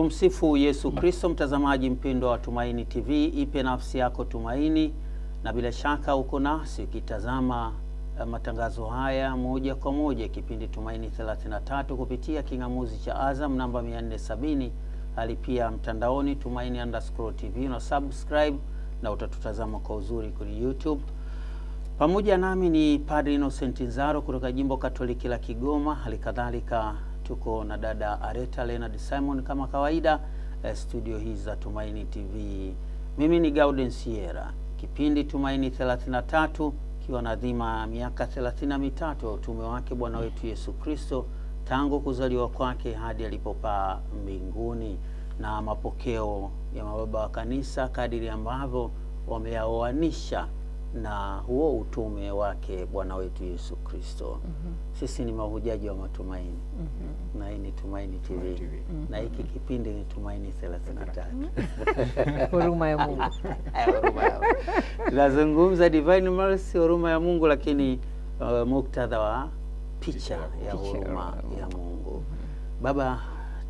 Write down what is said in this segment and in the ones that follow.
Tumsifu Yesu Kristo. Mtazamaji mpendwa wa Tumaini TV, ipe nafsi yako tumaini, na bila shaka uko nasi ukitazama matangazo haya moja kwa moja, kipindi Tumaini 33 kupitia kingamuzi cha Azam namba 470, hali pia mtandaoni Tumaini_TV, na subscribe na utatutazama kwa uzuri kwenye YouTube. Pamoja nami ni Padre Innocent Nzaro kutoka Jimbo Katoliki la Kigoma. Halikadhalika tuko na dada Areta Leonard Simon kama kawaida studio hizi za Tumaini TV. Mimi ni Gauden Sierra. Kipindi Tumaini 33 kiwa na dhima miaka 33 ya utume wake Bwana wetu Yesu Kristo tangu kuzaliwa kwake hadi alipopaa mbinguni, na mapokeo ya mababa wa kanisa kadiri ambavyo wameyaoanisha na huo utume wake Bwana wetu Yesu Kristo. Sisi ni mahujaji wa matumaini. Na hii ni Tumaini TV. Na hiki kipindi ni Tumaini 33. Huruma ya Mungu. Tunazungumza Divine Mercy, huruma ya Mungu, lakini muktadha wa picha ya huruma ya Mungu. Baba,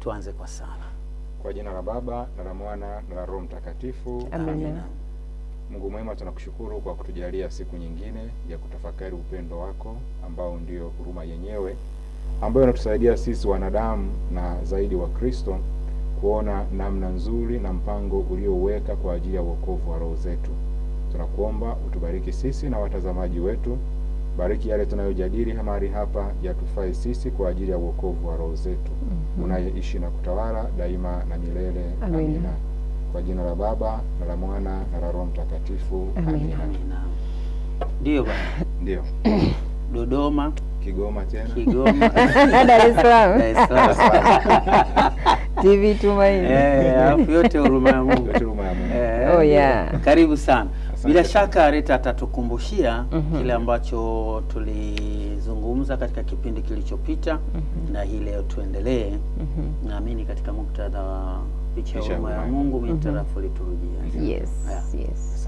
tuanze kwa sala. Kwa jina la Baba na la Mwana na la Roho Mtakatifu. Amina. Mungu mwema, tunakushukuru kwa kutujalia siku nyingine ya kutafakari upendo wako ambao ndio huruma yenyewe, ambayo inatusaidia sisi wanadamu na zaidi wa Kristo kuona namna nzuri na mpango ulioweka kwa ajili ya wokovu wa roho zetu. Tunakuomba utubariki sisi na watazamaji wetu. Bariki yale tunayojadili mahali hapa yatufai sisi kwa ajili ya wokovu wa roho zetu. Unayeishi na kutawala daima na milele. Amina. Kwa jina la Baba na la Mwana na la Roho Mtakatifu. Amina. Ndio bwana. Ndio. Dodoma, Kigoma tena. Kigoma, Dar es Salaam. TV Tumaini. Alafu yote huruma ya Mungu. Huruma ya Mungu. Oh yeah. Karibu sana. Asante. Bila shaka Areta atatukumbushia kile ambacho tulizungumza katika kipindi kilichopita, na hii leo tuendelee. Naamini katika muktadha wa picha ya huruma ya Mungu mitarafu liturujia. Yes.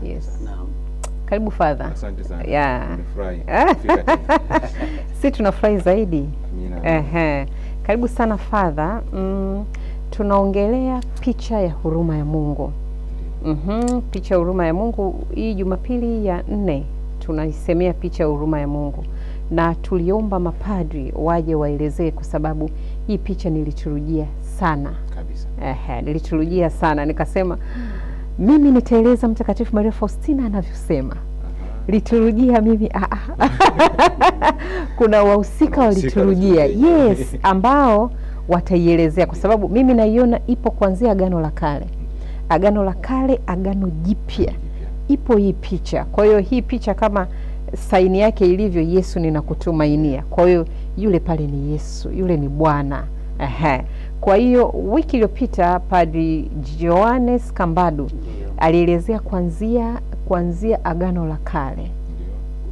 Yes. Naam. Karibu Father. Asante sana. Yeah. Nimefurahi kufika tena. Si tunafurahi zaidi. Amina. Karibu sana Father. Tunaongelea picha ya huruma ya Mungu. Picha ya huruma ya Mungu. Hii Jumapili ya 4 tunaisemea picha ya huruma ya Mungu, na tuliomba mapadri waje waelezee, kwa sababu hii picha niliturujia sana kabisa. Niliturujia sana, nikasema mimi nitaeleza Mtakatifu Maria Faustina anavyosema. Liturujia mimi kuna wahusika waliturujia, yes, ambao wataielezea, kwa sababu mimi naiona ipo kuanzia Agano la Kale, Agano Jipya, ipo hii picha. Kwa hiyo hii picha kama saini yake ilivyo, Yesu ninakutumainia. Kwa hiyo yule pale ni Yesu, yule ni Bwana. Kwa hiyo wiki iliyopita Padri Johannes Kambadu alielezea kuanzia Agano la Kale,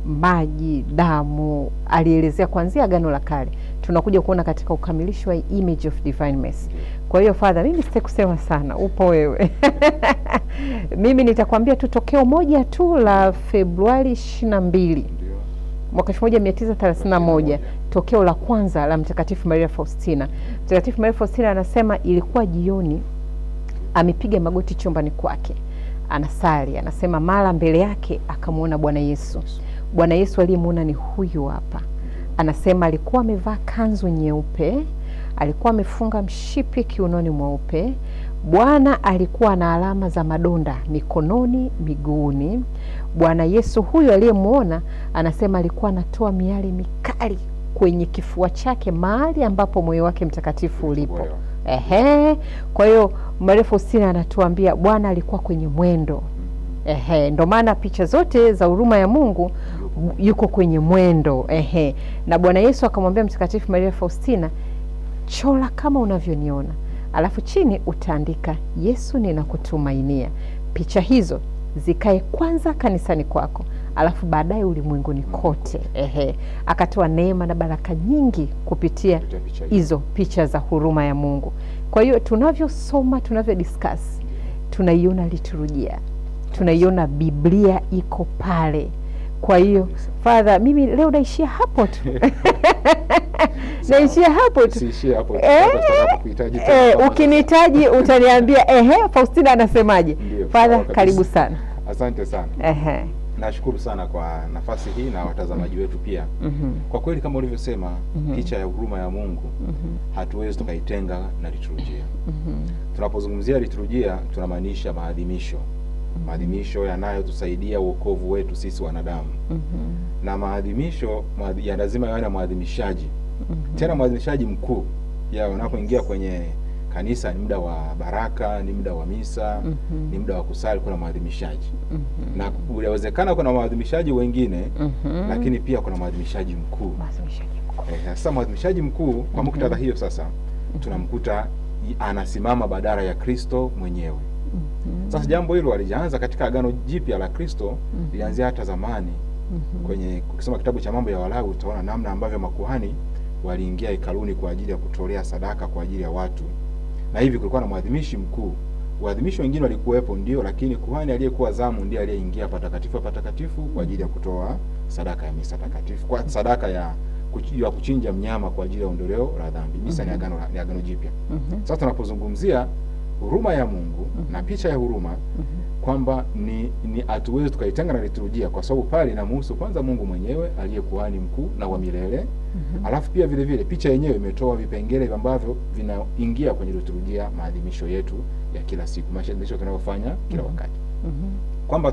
maji, damu, alielezea kuanzia Agano la Kale. Tunakuja kuona katika ukamilisho wa Image of Divine Mercy. Kwa hiyo Father, mimi sitaki kusema sana, upo wewe. Mimi nitakwambia tu tokeo moja tu la Februari 22 mwaka 1931, tokeo la kwanza la Mtakatifu Maria Faustina. Mtakatifu Maria Faustina anasema ilikuwa jioni, amepiga magoti chumbani kwake, anasali, anasema mara mbele yake akamwona Bwana Yesu. Bwana Yesu aliyemuona ni huyu hapa. Anasema alikuwa amevaa kanzu nyeupe, alikuwa amefunga mshipi kiunoni mweupe. Bwana alikuwa na alama za madonda mikononi, miguuni. Bwana Yesu huyu aliyemuona, anasema alikuwa anatoa miali mikali kwenye kifua chake, mahali ambapo moyo wake mtakatifu ulipo. Kwa hiyo Maria Faustina anatuambia Bwana alikuwa kwenye mwendo. Ndio maana picha zote za huruma ya Mungu yuko kwenye mwendo. Na Bwana Yesu akamwambia Mtakatifu Maria Faustina, chola kama unavyoniona, alafu chini utaandika Yesu ninakutumainia. Picha hizo zikae kwanza kanisani kwako, alafu baadaye ulimwenguni kote. Akatoa neema na baraka nyingi kupitia hizo picha za huruma ya Mungu. Kwa hiyo tunavyosoma, tunavyodiscuss, tunaiona liturujia, tunaiona Biblia iko pale. Kwa hiyo Father, mimi leo naishia hapo tu. Naishia hapo tu. Siishie hapo. Ukinihitaji utaniambia Faustina anasemaje. Father, karibu sana. Asante sana. Nashukuru sana kwa nafasi hii na watazamaji wetu pia. Kwa kweli kama ulivyosema, picha ya huruma ya Mungu hatuwezi tukaitenga na liturujia. Tunapozungumzia liturujia tunamaanisha maadhimisho. Maadhimisho yanayotusaidia wokovu wetu sisi wanadamu. Na maadhimisho ya lazima yawe na maadhimishaji. Tena maadhimishaji mkuu ya wanapoingia kwenye kanisa, ni muda wa baraka, ni muda wa misa, ni muda wa kusali, kuna maadhimishaji. Na inawezekana kuna maadhimishaji wengine, lakini pia kuna maadhimishaji mkuu. Sasa maadhimishaji mkuu kwa muktadha hiyo sasa tunamkuta anasimama badala ya Kristo mwenyewe. Sasa jambo hilo alianza katika Agano Jipya la Kristo, lilianzia hata zamani. Kwenye ukisoma kitabu cha Mambo ya Walawi utaona namna ambavyo makuhani waliingia hekaluni kwa ajili ya kutolea sadaka kwa ajili ya watu. Na hivi kulikuwa na mwadhimishi mkuu. Waadhimisho wengine walikuwepo ndio, lakini kuhani aliyekuwa zamu ndiye aliyeingia patakatifu kwa ajili ya kutoa sadaka ya misa takatifu, kwa sadaka ya kuchinja mnyama kwa ajili ya ondoleo la dhambi. Misa ni Agano Jipya. Sasa tunapozungumzia huruma ya Mungu na picha ya huruma, kwamba ni hatuwezi tukaitenga na liturujia, kwa sababu pale inamhusu kwanza Mungu mwenyewe aliye kuhani mkuu na wa milele. Alafu pia vile vile picha yenyewe imetoa vipengele ambavyo vinaingia kwenye liturujia, maadhimisho yetu ya kila siku, maadhimisho tunayofanya kila wakati. Kwamba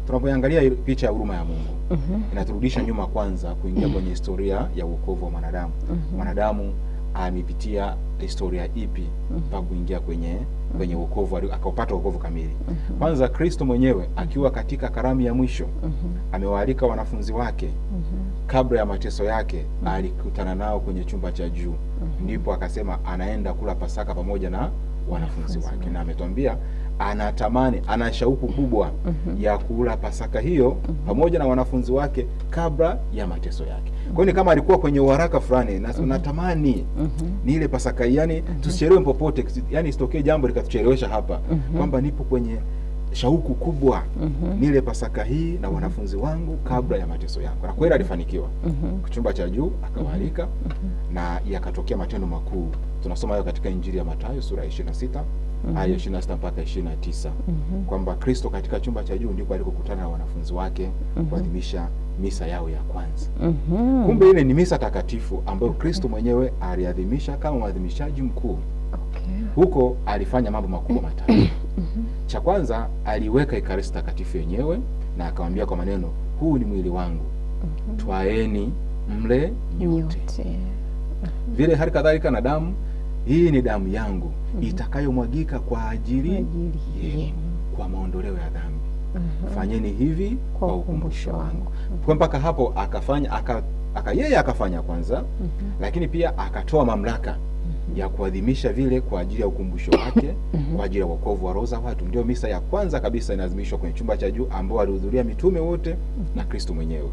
tunapoangalia picha ya huruma ya Mungu, inaturudisha nyuma kwanza kuingia kwenye historia ya wokovu wa mwanadamu. Mwanadamu amepitia historia ipi mpaka kuingia kwenye wokovu, akaupata wokovu kamili. Kwanza Kristo mwenyewe akiwa katika karamu ya mwisho, amewaalika wanafunzi wake. Kabla ya mateso yake alikutana nao kwenye chumba cha juu, ndipo akasema anaenda kula Pasaka pamoja na wanafunzi wake, na ametuambia anatamani, ana shauku kubwa ya kula Pasaka hiyo pamoja na wanafunzi wake kabla ya mateso yake. Kwa hiyo kama alikuwa kwenye uharaka fulani, na natamani ni ile Pasaka, yani tusichelewe popote, yani isitokee jambo likatuchelewesha hapa, kwamba nipo kwenye shauku kubwa ni ile Pasaka hii na wanafunzi wangu kabla ya mateso yangu. Na kweli alifanikiwa. Chumba cha juu akawaalika, na yakatokea matendo makuu. Tunasoma hayo katika Injili ya Mathayo sura ya 26 aya 26 mpaka 29, kwamba Kristo katika chumba cha juu ndipo alikokutana na wanafunzi wake kuadhimisha misa yao ya kwanza. Kumbe ile ni misa takatifu ambayo Kristo mwenyewe aliadhimisha kama maadhimishaji mkuu. Huko alifanya mambo makubwa matatu. Cha kwanza, aliweka Ekaristi takatifu yenyewe na akamwambia kwa maneno, huu ni mwili wangu, twaeni mle nyote. Vile hali kadhalika na damu, hii ni damu yangu itakayomwagika kwa ajili yenu kwa maondoleo ya dhambi. Fanyeni hivi kwa ukumbusho wangu. Kwa mpaka hapo yeye akafanya kwanza, lakini pia akatoa mamlaka ya kuadhimisha vile kwa ajili ya ukumbusho wake, kwa ajili ya wokovu wa roho za watu. Ndio misa ya kwanza kabisa inaadhimishwa kwenye chumba cha juu, ambao walihudhuria mitume wote na Kristo mwenyewe.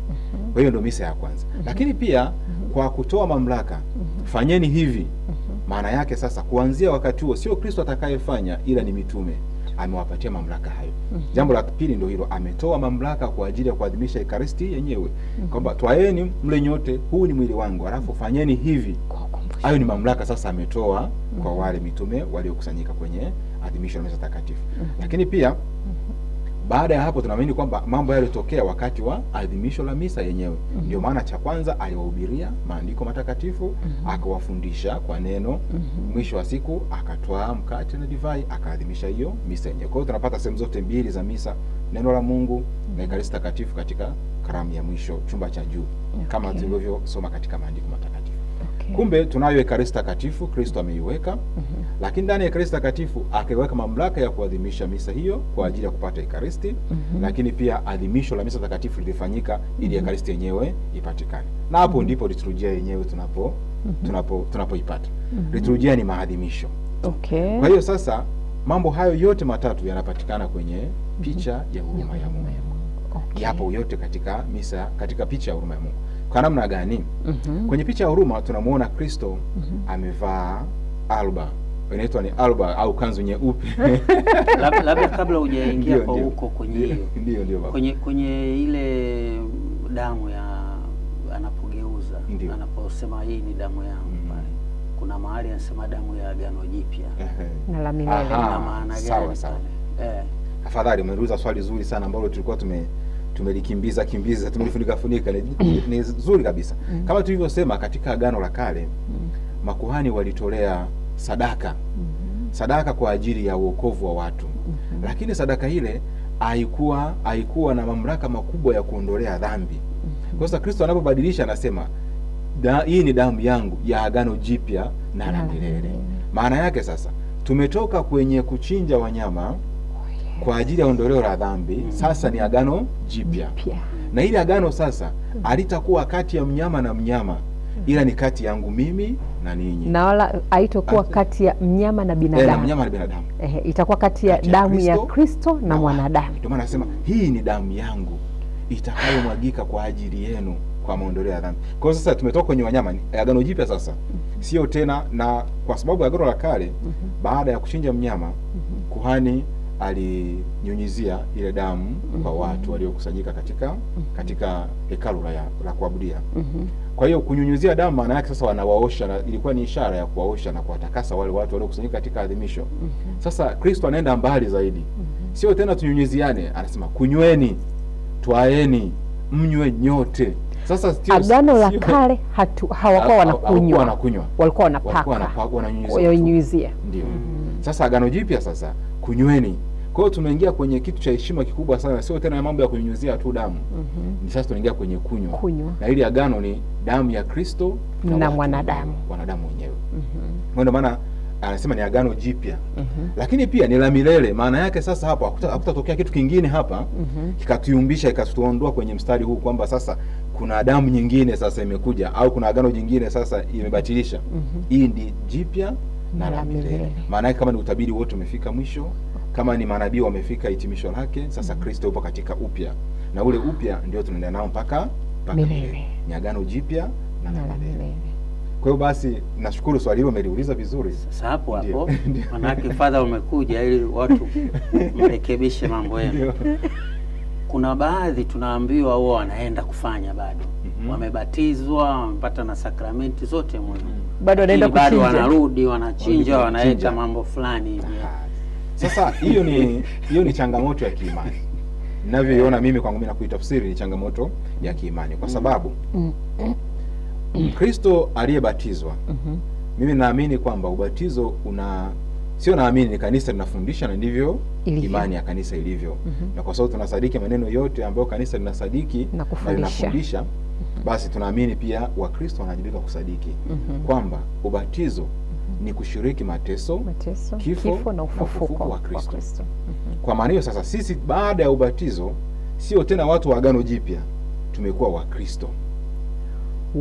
Kwa hiyo ndio misa ya kwanza. Lakini pia kwa kutoa mamlaka, fanyeni hivi, maana yake sasa kuanzia wakati huo sio Kristo atakayefanya, ila ni mitume amewapatia mamlaka hayo. Jambo la pili ndio hilo, ametoa mamlaka kwa ajili ya kuadhimisha Ekaristi yenyewe, kwamba twaeni mle nyote, huu ni mwili wangu, alafu fanyeni hivi. Hayo ni mamlaka sasa ametoa kwa wale mitume waliokusanyika kwenye adhimisho la misa takatifu. Lakini pia baada ya hapo tunaamini kwamba mambo yalitokea wakati wa adhimisho la misa yenyewe. Ndio maana cha kwanza aliwahubiria maandiko matakatifu, akawafundisha kwa neno, mwisho wa siku akatoa mkate na divai akaadhimisha hiyo misa yenyewe. Kwa hiyo tunapata sehemu zote mbili za misa, neno la Mungu na Ekaristi takatifu katika karamu ya mwisho, chumba cha juu, kama tulivyosoma katika maandiko matakatifu. Kumbe tunayo Ekaristi takatifu Kristo ameiweka, lakini ndani ya Ekaristi takatifu akaiweka mamlaka ya kuadhimisha misa hiyo kwa ajili ya kupata Ekaristi, lakini pia adhimisho la misa takatifu lilifanyika ili Ekaristi yenyewe ipatikane. Na hapo ndipo liturujia yenyewe tunapoipata. Liturujia ni maadhimisho. Kwa hiyo sasa mambo hayo yote matatu yanapatikana kwenye picha ya huruma ya Mungu. Yapo yote katika misa, katika picha ya huruma ya Mungu. Kwa namna gani? Kwenye picha ya huruma tunamuona Kristo amevaa alba. Inaitwa ni alba au kanzu nyeupe. Labda kabla hujaingia kwa huko kwenye hiyo. Ndio baba. Kwenye ile damu ya anapogeuza, Ndiyo. anaposema hii ni damu yangu pale, kuna mahali anasema damu ya agano jipya. Na la milele. Aha. Na maana sawa, gani sawa. pale? Afadhali umeuliza swali zuri sana ambalo tulikuwa tumelikimbiza tumelifunika ni zuri kabisa. Kama tulivyosema katika agano la kale, makuhani walitolea sadaka. Sadaka kwa ajili ya wokovu wa watu. Lakini sadaka ile haikuwa na mamlaka makubwa ya kuondolea dhambi. Kwa sababu Kristo anapobadilisha anasema hii ni damu yangu ya agano jipya na la milele. Maana yake sasa tumetoka kwenye kuchinja wanyama kwa ajili ya ondoleo la dhambi, sasa ni agano jipya. Na ile agano sasa halitakuwa kati ya mnyama na mnyama, ila ni kati yangu mimi na ninyi. Na wala haitakuwa kati ya mnyama na binadamu. Mnyama na binadamu. Itakuwa kati ya damu ya Kristo na mwanadamu. Ndio maana nasema hii ni damu yangu itakayomwagika kwa ajili yenu kwa maondoleo ya dhambi. Kwa hiyo sasa tumetoka kwenye wanyama, ni agano jipya sasa. Sio tena, na kwa sababu agano la kale baada ya kuchinja mnyama kuhani alinyunyizia ile damu kwa watu waliokusanyika katika hekalu la kuabudia. Kwa hiyo kunyunyizia damu maana yake sasa wanawaosha, na ilikuwa ni ishara ya kuwaosha na kuwatakasa wale watu waliokusanyika katika adhimisho. Sasa Kristo anaenda mbali zaidi. Sio tena tunyunyiziane, anasema kunyweni, twaeni, mnywe nyote. Sasa agano la kale hawakuwa wanakunywa. Walikuwa wanapaka. Wananyunyizia. Ndio. Sasa agano jipya sasa kunyweni. Kwa hiyo tunaingia kwenye kitu cha heshima kikubwa sana, sio tena mambo ya kunyunyizia tu damu. Ni sasa tunaingia kwenye kunywa. Na ili agano ni damu ya Kristo na mwanadamu wenyewe. Ndio maana anasema ni agano jipya. Lakini pia ni la milele. Maana yake sasa hapo hakutatokea kitu kingine hapa kikatuyumbisha ikatuondoa kwenye mstari huu kwamba sasa kuna damu nyingine sasa imekuja au kuna agano jingine sasa imebatilisha. Hii ndi jipya na la milele. Maana yake kama ni utabiri wote umefika mwisho, kama ni manabii wamefika hitimisho lake, sasa Kristo yupo katika upya. Na ule upya ndio tunaenda nao mpaka milele. Ni agano jipya na la milele. Kwa hiyo basi nashukuru swali hilo umeliuliza vizuri. Sasa hapo manake fadha umekuja ili watu mrekebishe mambo yenu. Kuna baadhi tunaambiwa wao wanaenda kufanya bado. Wamebatizwa, wamepata na sakramenti zote muhimu. Bado wanaenda kuchinja. Bado wanarudi, wanachinja, wanaweka mambo fulani hivi. Sasa hiyo ni changamoto ya kiimani. Ninavyoiona mimi kwangu mimi na kuitafsiri ni changamoto ya kiimani kwa sababu Kristo aliyebatizwa, mimi naamini kwamba ubatizo sio naamini, ni kanisa linafundisha na ndivyo imani ya kanisa ilivyo. Na kwa sababu tunasadiki maneno yote ambayo kanisa linasadiki na linafundisha, basi tunaamini pia Wakristo wanajibika kusadiki kwamba ubatizo ni kushiriki mateso, kifo na ufufuko wa Kristo. Kwa maana hiyo sasa sisi baada ya ubatizo sio tena watu wa agano jipya, tumekuwa Wakristo.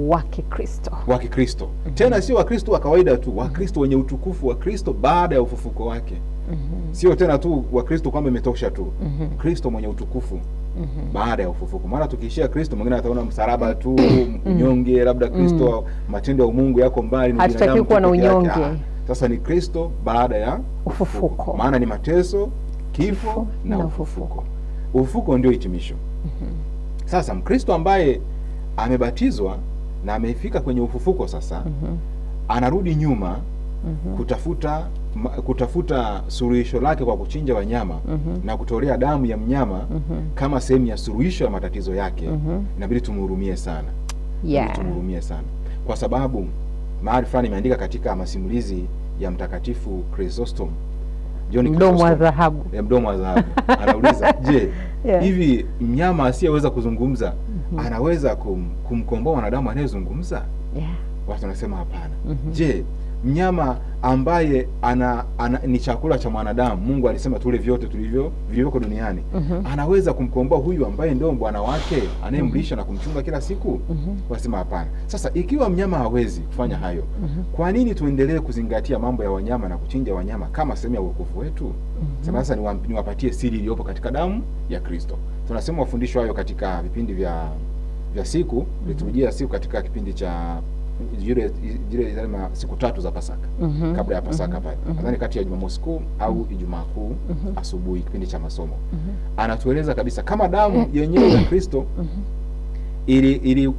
Wa Kikristo. Tena sio Wakristo wa kawaida tu, Wakristo wenye utukufu wa Kristo baada ya ufufuko wake. Sio tena tu Wakristo kwamba imetosha tu. Kristo mwenye utukufu baada ya ufufuko. Maana tukiishia Kristo mwingine ataona msalaba tu, unyonge, labda Kristo matendo ya Mungu yako mbali, ni binadamu kuwa na unyonge. Sasa ni Kristo baada ya ufufuko. Maana ni mateso, kifo na ufufuko. Ufufuko ndio hitimisho. Sasa Mkristo ambaye amebatizwa na amefika kwenye ufufuko sasa, anarudi nyuma kutafuta suluhisho lake kwa kuchinja wanyama na kutolea damu ya mnyama kama sehemu ya suluhisho ya matatizo yake. Inabidi tumhurumie sana. Tumhurumie sana. Kwa sababu mahali fulani imeandika katika masimulizi ya Mtakatifu Chrysostom, mdomo wa dhahabu. Mdomo wa dhahabu. Anauliza, je, hivi mnyama asiyeweza kuzungumza anaweza kumkomboa wanadamu anayezungumza? Watu wanasema hapana. Je, mnyama ambaye ni chakula cha mwanadamu, Mungu alisema tule vyote vilivyoko duniani, anaweza kumkomboa huyu ambaye ndio bwana wake anayemlisha na kumchunga kila siku? Wasema hapana. Sasa ikiwa mnyama hawezi kufanya hayo, kwa nini tuendelee kuzingatia mambo ya wanyama na kuchinja wanyama kama sehemu ya wokovu wetu? Sasa niwapatie siri iliyopo katika damu ya Kristo. Tunasema mafundisho hayo katika vipindi vya siku, liturujia siku, katika kipindi cha zile siku 3 za Pasaka. Kabla ya Pasaka pale. Nadhani kati ya Jumamosi Kuu au Ijumaa Kuu asubuhi, kipindi cha masomo. Anatueleza kabisa kama damu yenyewe ya Kristo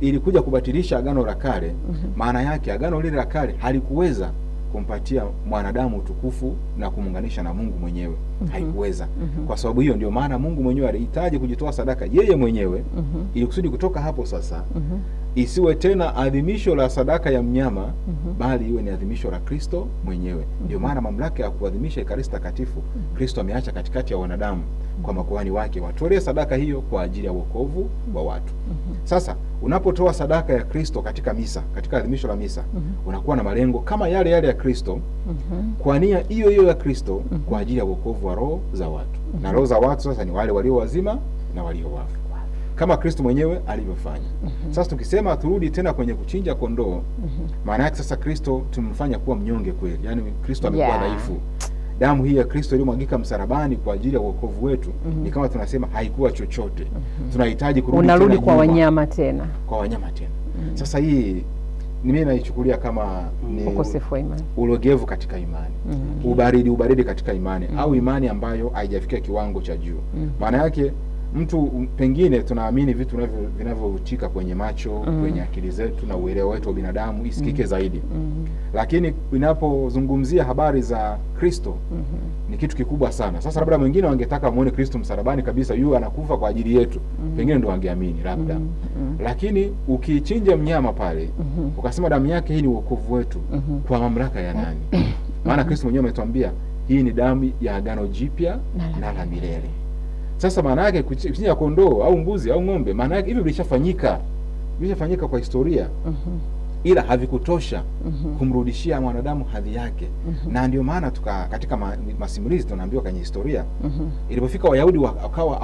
ilikuja kubatilisha agano la kale. Maana yake agano lile la kale halikuweza kumpatia mwanadamu utukufu na kumuunganisha na Mungu mwenyewe. Haikuweza. Kwa sababu hiyo ndio maana Mungu mwenyewe alihitaji kujitoa sadaka yeye mwenyewe ili kusudi kutoka hapo sasa isiwe tena adhimisho la sadaka ya mnyama bali iwe ni adhimisho la Kristo mwenyewe. Ndio maana mamlaka ya kuadhimisha Ekaristi Takatifu Kristo ameacha katikati ya wanadamu kwa makuhani wake watolee sadaka hiyo kwa ajili ya wokovu wa watu. Sasa unapotoa sadaka ya Kristo katika misa, katika adhimisho la misa, unakuwa na malengo kama yale yale ya Kristo, kwa nia hiyo hiyo ya Kristo kwa ajili ya wokovu wa roho za watu. Na roho za watu sasa ni wale walio wazima na walio wafu, kama Kristo mwenyewe alivyofanya. Sasa tukisema turudi tena kwenye kuchinja kondoo, maana yake sasa Kristo tumemfanya kuwa mnyonge kweli. Yaani Kristo amekuwa dhaifu. Damu hii ya Kristo iliyomwagika msalabani kwa ajili ya wokovu wetu ni kama tunasema haikuwa chochote. Tunahitaji kurudi unarudi kwa wanyama tena. Kwa wanyama tena. Sasa hii mimi naichukulia kama ni ukosefu wa imani, ulegevu katika imani, ubaridi katika imani, au imani ambayo haijafikia kiwango cha juu. Maana yake mtu pengine tunaamini vitu vinavyovutika kwenye macho, kwenye akili zetu na uelewa wetu wa binadamu isikike zaidi. Lakini inapozungumzia habari za Kristo ni kitu kikubwa sana. Sasa labda mwingine wangetaka muone Kristo msalabani kabisa, yeye anakufa kwa ajili yetu. Pengine ndio wangeamini labda. Lakini ukichinja mnyama pale, ukasema damu yake hii ni wokovu wetu, kwa mamlaka ya nani? Maana Kristo mwenyewe ametuambia hii ni damu ya agano jipya na la milele. Sasa maana yake kuchinja kondoo au mbuzi au ng'ombe, maana yake hivi vilishafanyika kwa historia. Ila havikutosha kumrudishia mwanadamu hadhi yake. Na ndio maana katika masimulizi tunaambiwa kwenye historia, ilipofika Wayahudi wakawa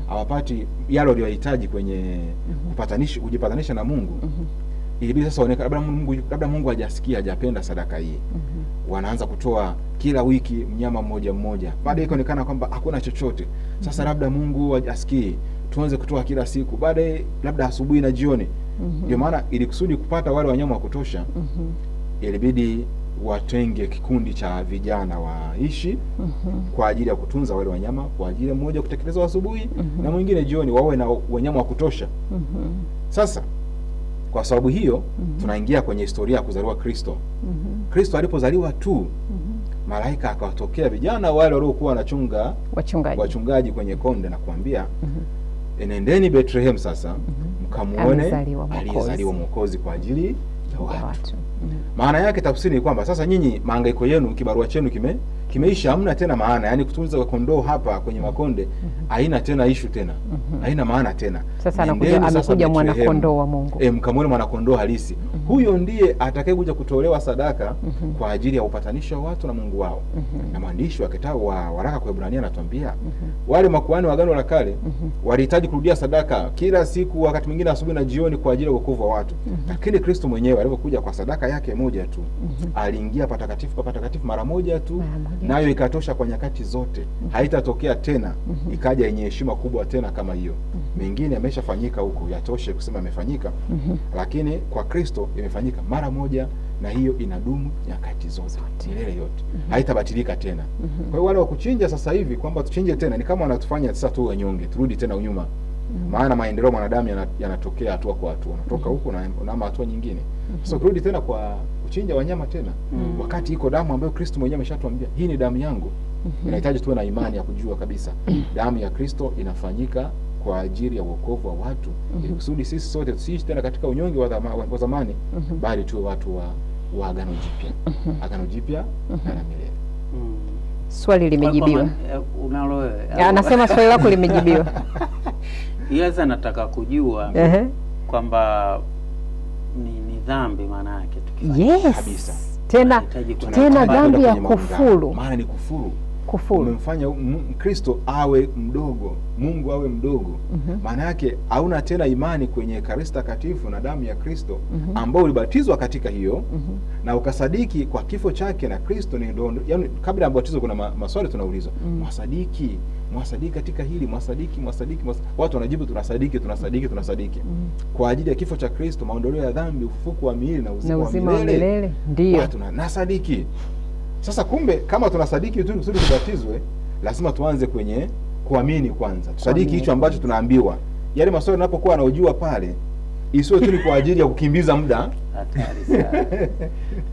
hawapati yale waliohitaji kwenye kujipatanisha na Mungu. Ilibidi sasa waonekane labda Mungu hajasikia, hajapenda sadaka hii. Wanaanza kutoa kila wiki mnyama mmoja. Baadaye ikaonekana kwamba hakuna chochote. Sasa labda Mungu hajasikii, tuanze kutoa kila siku. Baadaye labda asubuhi na jioni. Ndio maana ili kusudi kupata wale wanyama wa kutosha, ilibidi watenge kikundi cha vijana waishi kwa ajili ya kutunza wale wanyama, kwa ajili ya mmoja kutekeleza asubuhi na mwingine jioni, wawe na wanyama wa kutosha. Sasa kwa sababu hiyo tunaingia kwenye historia ya kuzaliwa Kristo. Kristo alipozaliwa tu, malaika akawatokea vijana wale waliokuwa wanachunga wachungaji kwenye konde na kuambia, nendeni Bethlehem sasa mkamuone aliyezaliwa Mwokozi kwa ajili ya watu. Maana yake tafsiri ni kwamba sasa nyinyi mahangaiko yenu, kibarua chenu kimeisha, hamna tena maana. Yaani kutunza kondoo hapa kwenye makonde haina tena issue tena. Haina maana tena. Sasa amekuja mwana kondoo wa Mungu. Mkamwone mwana kondoo halisi. Huyo ndiye atakayekuja kutolewa sadaka kwa ajili ya upatanisho wa watu na Mungu wao. Na mwandishi wa kitabu wa waraka kwa Ibrania anatuambia wale makuhani wa agano la kale walihitaji kurudia sadaka kila siku, wakati mwingine asubuhi na jioni, kwa ajili ya wokovu wa watu. Lakini Kristo mwenyewe alipokuja kwa sadaka yake moja tu, aliingia patakatifu mara moja tu, nayo ikatosha kwa nyakati zote. Haitatokea tena ikaja yenye heshima kubwa tena kama hiyo. Mengine yameshafanyika huko, yatoshe kusema yamefanyika. Lakini kwa Kristo imefanyika mara moja, na hiyo inadumu nyakati zote, milele yote. Haitabatilika tena. Kwa hiyo wale wa kuchinja sasa hivi kwamba tuchinje tena ni kama wanatufanya sasa tu wanyonge, turudi tena unyuma. Maana maendeleo mwanadamu yanatokea hatua kwa hatua. Unatoka huko na hatua nyingine. Sasa kurudi tena kwa kuchinja wanyama tena, wakati iko damu ambayo Kristo mwenyewe ameshatuambia hii ni damu yangu. Inahitaji tuwe na imani ya kujua kabisa damu ya Kristo inafanyika kwa ajili ya wokovu wa watu, ili kusudi sisi sote tusiishi tena katika unyonge wa zamani, bali tuwe watu wa agano jipya. Agano jipya na la milele. Swali limejibiwa. Anasema swali lako limejibiwa. Yeye nataka kujua kwamba ni dhambi maana yake tukifanya kabisa. Tena dhambi ya kufuru. Maana ni kufuru. Umemfanya Kristo awe mdogo, Mungu awe mdogo. Maana yake hauna tena imani kwenye Ekaristi Takatifu na damu ya Kristo ambao ulibatizwa katika hiyo na ukasadiki kwa kifo chake na Kristo ni ndio. Yaani kabla ya ubatizo kuna maswali tunaulizwa. Mwasadiki katika hili, mwasadiki. Watu wanajibu tunasadiki. Kwa ajili ya kifo cha Kristo, maondoleo ya dhambi, ufufuko wa miili na uzima wa milele. Ndio. Watu nasadiki. Sasa kumbe kama tunasadiki tu kusudi tubatizwe, lazima tuanze kwenye kuamini kwanza. Tusadiki hicho ambacho tunaambiwa. yale maswali unapokuwa anaojua pale isiwe tu ni kwa ajili ya kukimbiza muda. Hatari sana.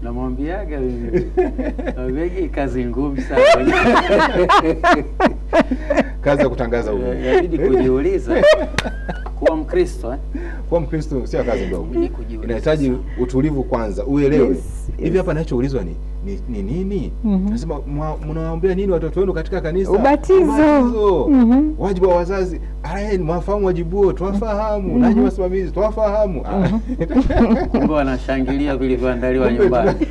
Namwambiaga mimi. Wengi kazi ngumu sana. Kazi ya kutangaza uongo. Inabidi kujiuliza kuwa Mkristo Kuwa Mkristo sio kazi ndogo. Inahitaji utulivu kwanza, uelewe. Hivi hapa ninachoulizwa ni nini? Nasema mnawaombea nini watoto wenu katika kanisa? Ubatizo. Wajibu wa wazazi. Mwafahamu wajibu wao, tuwafahamu. Nanyi wasimamizi, tuwafahamu. Kumbe wanashangilia vilivyoandaliwa nyumbani.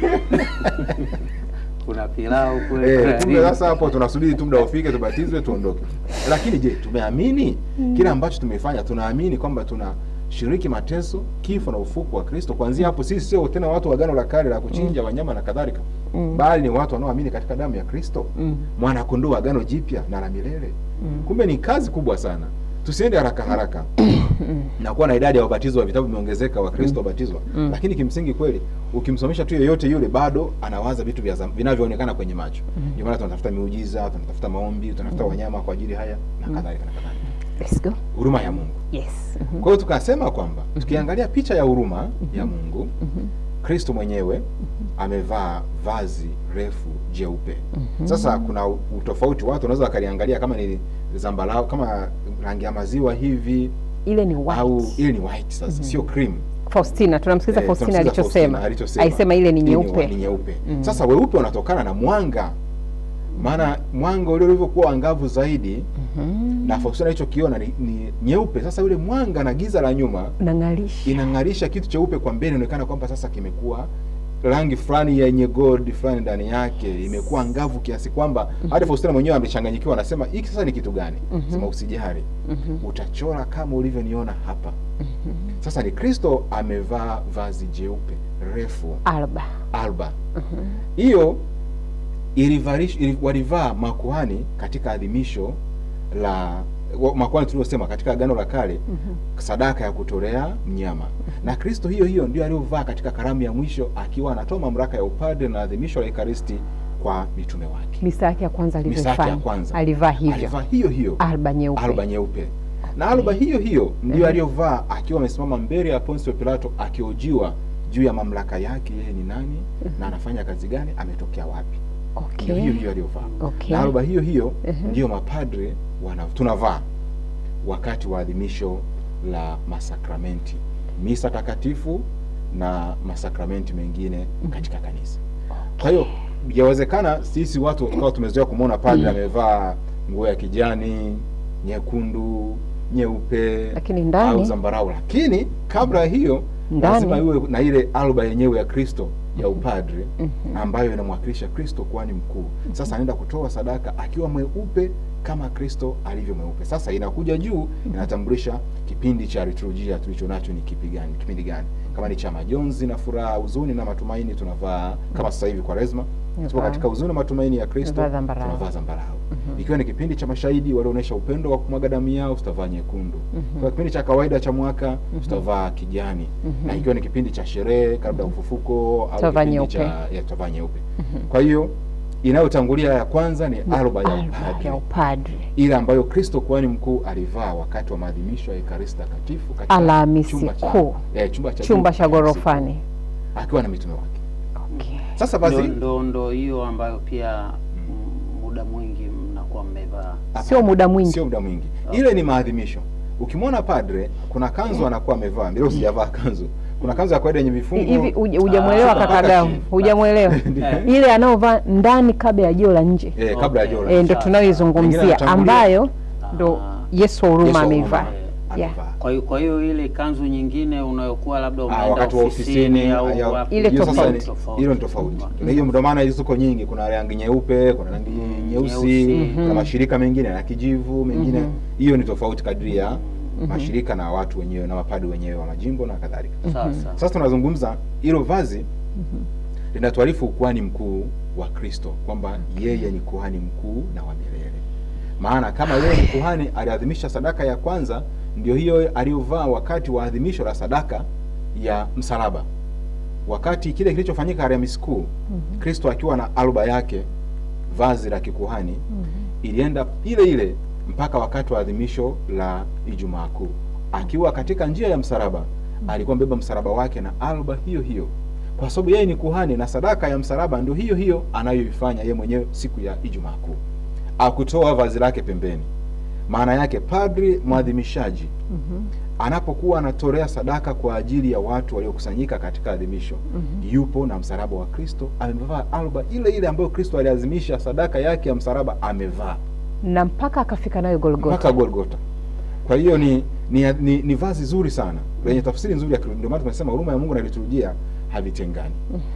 Kuna pilau kule. Kumbe sasa hapo tunasubiri tu muda ufike tubatizwe tuondoke. Lakini je, tumeamini kila ambacho tumefanya? Tunaamini kwamba tunashiriki mateso, kifo na ufufuo wa Kristo? Kuanzia hapo sisi sio tena watu wa agano la kale la kuchinja wanyama na kadhalika. Bali ni watu wanaoamini katika damu ya Kristo, mwana kondoo wa agano jipya na la milele. Kumbe ni kazi kubwa sana. Tusiende haraka haraka na kuwa na idadi ya wabatizo wa vitabu imeongezeka, wa Kristo wabatizwa. Lakini kimsingi kweli ukimsomesha tu yeyote yule bado anawaza vitu vinavyoonekana kwenye macho. Ndio maana tunatafuta miujiza, tunatafuta maombi, tunatafuta wanyama kwa ajili haya na kadhalika na kadhalika. Let's go. Huruma ya Mungu. Yes. Kwa hiyo tukasema kwamba tukiangalia picha ya huruma ya Mungu, Kristo mwenyewe amevaa vazi refu jeupe. Sasa kuna utofauti, watu wanaweza wakaliangalia kama ni zambarau, kama rangi ya maziwa hivi, ile ni white. Au ile ni white sasa, sio cream. Faustina, tunamsikiza Faustina alichosema. Aisema ile ni nyeupe. Ni nyeupe. Sasa weupe unatokana na mwanga. Maana mwanga ule ulivyokuwa angavu zaidi, na Faustina alichokiona ni nyeupe. Sasa ule mwanga na giza la nyuma inang'arisha kitu cheupe kwa mbele, inaonekana kwamba sasa kimekuwa rangi fulani yenye gold fulani ndani yake, imekuwa angavu kiasi kwamba hata Faustina mwenyewe amechanganyikiwa, anasema hiki sasa ni kitu gani? Sema usijali, utachora kama ulivyoniona hapa. Sasa ni Kristo amevaa vazi jeupe refu, alba. Hiyo walivaa makuhani katika adhimisho la makuhani tuliosema katika agano la kale, sadaka ya kutolea mnyama. Na Kristo hiyo ndio aliyovaa katika karamu ya mwisho, akiwa anatoa mamlaka ya upadre na adhimisho la Ekaristi kwa mitume wake. Misa yake ya kwanza alivaa hiyo alba nyeupe. Na alba hiyo ndio aliyovaa akiwa amesimama mbele ya Poncio Pilato, akiojiwa juu ya mamlaka yake, yeye ni nani na anafanya kazi gani, ametokea wapi. Hiyo aliyovaa. Na alba hiyo ndio mapadre tunavaa wakati wa adhimisho la masakramenti, misa takatifu na masakramenti mengine katika kanisa. Kwa hiyo yawezekana sisi watu tukao tumezoea kumuona padre amevaa nguo ya kijani, nyekundu, nyeupe au zambarau, lakini kabla hiyo lazima iwe na ile alba yenyewe ya Kristo ya upadre, ambayo inamwakilisha Kristo kuhani mkuu. Sasa anaenda kutoa sadaka akiwa mweupe kama Kristo alivyo mweupe. Sasa inakuja juu, inatambulisha kipindi cha liturujia tulicho nacho ni kipindi gani. Kama ni cha majonzi na furaha, huzuni na matumaini, tunavaa kama sasa hivi Kwaresma, tupo katika huzuni na matumaini ya Kristo, tunavaa zambarau. Ikiwa ni kipindi cha mashahidi walioonyesha upendo wa kumwaga damu yao, tutavaa nyekundu. Kwa kipindi cha kawaida cha mwaka, tutavaa kijani. Na ikiwa ni kipindi cha sherehe kabla ya ufufuko au kipindi cha tutavaa nyeupe. Kwa hiyo inayotangulia ya kwanza ni alba ya upadre, ile ambayo Kristo kuhani mkuu alivaa wakati wa maadhimisho ya Ekaristi Takatifu katika Alhamisi Kuu, chumba cha gorofani, akiwa na mitume wake. Sasa basi ndo hiyo ambayo pia muda mwingi mnakuwa mmevaa. Sio muda mwingi. Ile ni maadhimisho. Ukimwona padre kuna kanzu anakuwa amevaa. Leo sijavaa kanzu. Kuna kanzu ya kawaida yenye vifungo. Hivi hujamuelewa kakagao? Hujamuelewa? Ile anaovaa ndani kabla ya joo la nje. Kabla ya joo la nje. Ndio tunaoizungumzia, ambayo ndo Yesu wa huruma ameivaa. Kwa hiyo ile kanzu nyingine unayokuwa labda umeenda ofisini au ile tofauti. Ile ni tofauti. Na hiyo ndio maana hizo ziko nyingi, kuna rangi nyeupe, kuna rangi nyeusi, kuna mashirika mengine na kijivu mengine. Hiyo ni tofauti kadri ya mashirika na watu wenyewe na mapadri wenyewe wa majimbo na kadhalika. Sasa tunazungumza hilo vazi linatuarifu ukuhani mkuu wa Kristo, kwamba yeye ni kuhani mkuu na wa milele. Maana kama yeye ni kuhani aliadhimisha sadaka ya kwanza, ndio hiyo aliyovaa wakati wa adhimisho la sadaka ya msalaba. Wakati kile kilichofanyika Alhamisi Kuu, Kristo akiwa na alba yake, vazi la kikuhani, ilienda ile mpaka wakati wa adhimisho la Ijumaa Kuu. akiwa katika njia ya msalaba alikuwa mbeba msalaba wake na alba hiyo hiyo, kwa sababu yeye ni kuhani na sadaka ya msalaba ndio hiyo hiyo anayoifanya yeye mwenyewe siku ya Ijumaa Kuu. Akutoa vazi lake pembeni. Maana yake padri mwadhimishaji anapokuwa anatolea sadaka kwa ajili ya watu waliokusanyika katika adhimisho, yupo na msalaba wa Kristo, amevaa alba ile ile ambayo Kristo aliazimisha sadaka yake ya msalaba amevaa, na mpaka akafika nayo Golgotha. Mpaka Golgotha. Kwa hiyo ni vazi zuri sana lenye tafsiri nzuri ya ndio maana tunasema huruma ya Mungu na liturujia havitengani.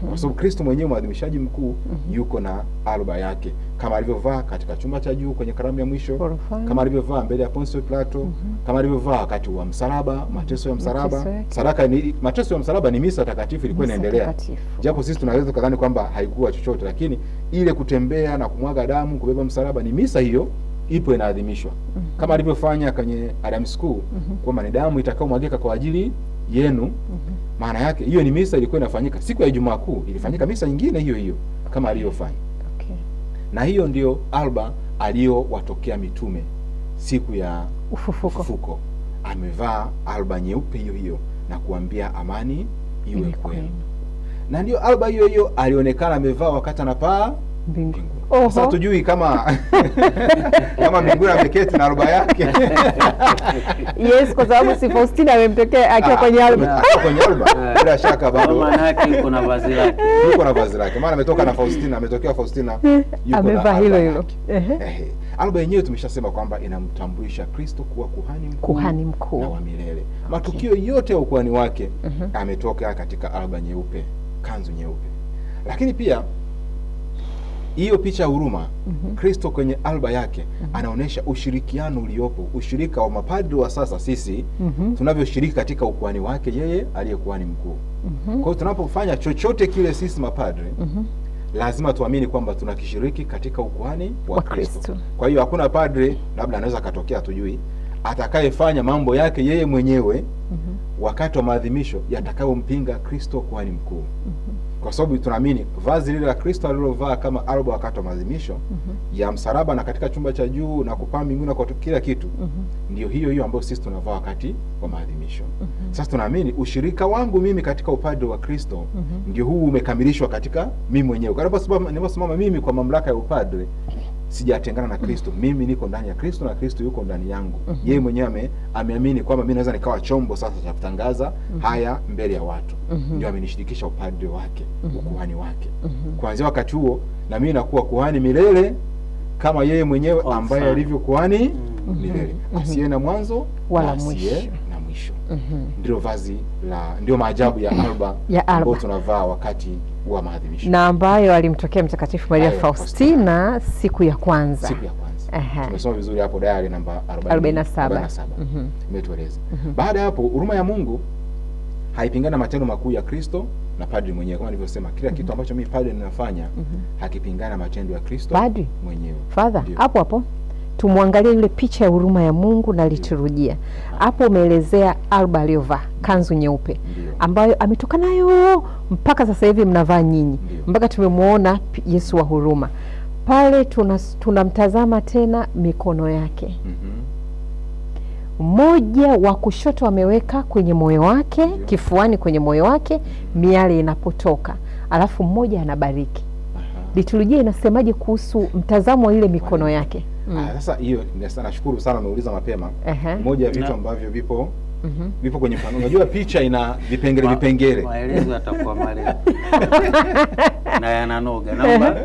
Kwa sababu Kristo mwenyewe mwadhimishaji mkuu yuko na alba yake kama alivyovaa katika chumba cha juu kwenye karamu ya mwisho, kama alivyovaa mbele ya Poncio Pilato, kama alivyovaa wakati wa msalaba, mateso ya msalaba. Sadaka ni mateso ya msalaba, ni misa takatifu ilikuwa inaendelea. Japo sisi tunaweza kadhani kwamba haikuwa chochote, lakini ile kutembea na kumwaga damu, kubeba msalaba ni misa hiyo ipo inaadhimishwa. Kama alivyofanya kwenye Alhamisi Kuu kwamba ni damu itakaomwagika kwa ajili yenu. Maana yake hiyo ni misa ilikuwa inafanyika siku ya Ijumaa Kuu, ilifanyika misa nyingine hiyo hiyo kama aliyofanya. Na hiyo ndio alba aliyowatokea mitume siku ya ufufuko. Amevaa alba nyeupe hiyo hiyo na kuambia amani iwe kwenu. Na ndio alba hiyo hiyo alionekana amevaa wakati anapaa mbinguni. Sasa tujui kama kama mbinguni ameketi na alba yake. Yes, kwa sababu si Faustina amemtokea akiwa kwenye alba. Kwenye alba. Bila shaka bado. Maana yake yuko na vazi lake. Yuko na vazi lake. Maana ametoka na Faustina, ametokea Faustina, yuko amevaa hilo hilo. Alba yenyewe tumeshasema kwamba inamtambulisha Kristo kuwa kuhani mkuu na wa milele. Matukio yote ya ukuhani wake ametoka katika alba nyeupe, kanzu nyeupe. Lakini pia hiyo picha ya huruma, Kristo kwenye alba yake anaonesha ushirikiano uliopo, ushirika wa mapadri wa sasa sisi tunavyoshiriki katika ukuhani wake yeye aliyekuhani mkuu. Kwa hiyo tunapofanya chochote kile sisi mapadri lazima tuamini kwamba tunakishiriki katika ukuhani wa Kristo. Kwa hiyo hakuna padri labda anaweza katokea tujui atakayefanya mambo yake yeye mwenyewe wakati wa maadhimisho yatakayompinga Kristo kuhani mkuu. Kwa sababu tunaamini vazi lile la Kristo alilovaa kama alba wakati wa maadhimisho ya msalaba na katika chumba cha juu na kupaa mbinguni kwa kila kitu ndio hiyo hiyo ambayo sisi tunavaa wakati wa maadhimisho. Sasa tunaamini ushirika wangu mimi katika upadre wa Kristo ndio huu umekamilishwa katika mimi mwenyewe. Kwa sababu ninaposimama mimi kwa mamlaka ya upadre sijatengana na Kristo. Mimi niko ndani ya Kristo na Kristo yuko ndani yangu. Yeye mwenyewe ameamini kwamba mimi naweza nikawa chombo sasa cha kutangaza haya mbele ya watu. Ndio amenishirikisha upadre wake, ukuhani wake. Kuanzia wakati huo na mimi nakuwa kuhani milele kama yeye mwenyewe ambaye alivyo kuhani milele. Asiye na mwanzo wala mwisho. Ndio vazi la ndio maajabu ya alba ambayo tunavaa wakati wa maadhimisho. Na ambayo alimtokea Mtakatifu Maria Faustina siku ya kwanza. Tumesoma vizuri hapo diary namba 47. Imetueleza. Baada ya hapo huruma ya Mungu haipingana matendo makuu ya Kristo na padri mwenyewe. Kama nilivyosema kila kitu ambacho mimi padri ninafanya hakipingana matendo ya Kristo mwenyewe. Father, hapo tumwangalie yule picha ya huruma ya Mungu na liturujia. Hapo umeelezea alba aliyovaa, kanzu nyeupe ambayo ametoka nayo mpaka sasa hivi mnavaa nyinyi. Mpaka tumemuona Yesu wa huruma. Pale tunamtazama tena mikono yake. Mmoja wa kushoto ameweka kwenye moyo wake, kifuani kwenye moyo wake, miale inapotoka. Alafu mmoja anabariki. Liturujia inasemaje kuhusu mtazamo wa ile mikono yake? Sasa hiyo nashukuru sana umeuliza mapema. Moja ya vitu ambavyo vipo kwenye mfano. Unajua picha ina vipengele. Maelezo yatakuwa marefu. Na yananoga. Naomba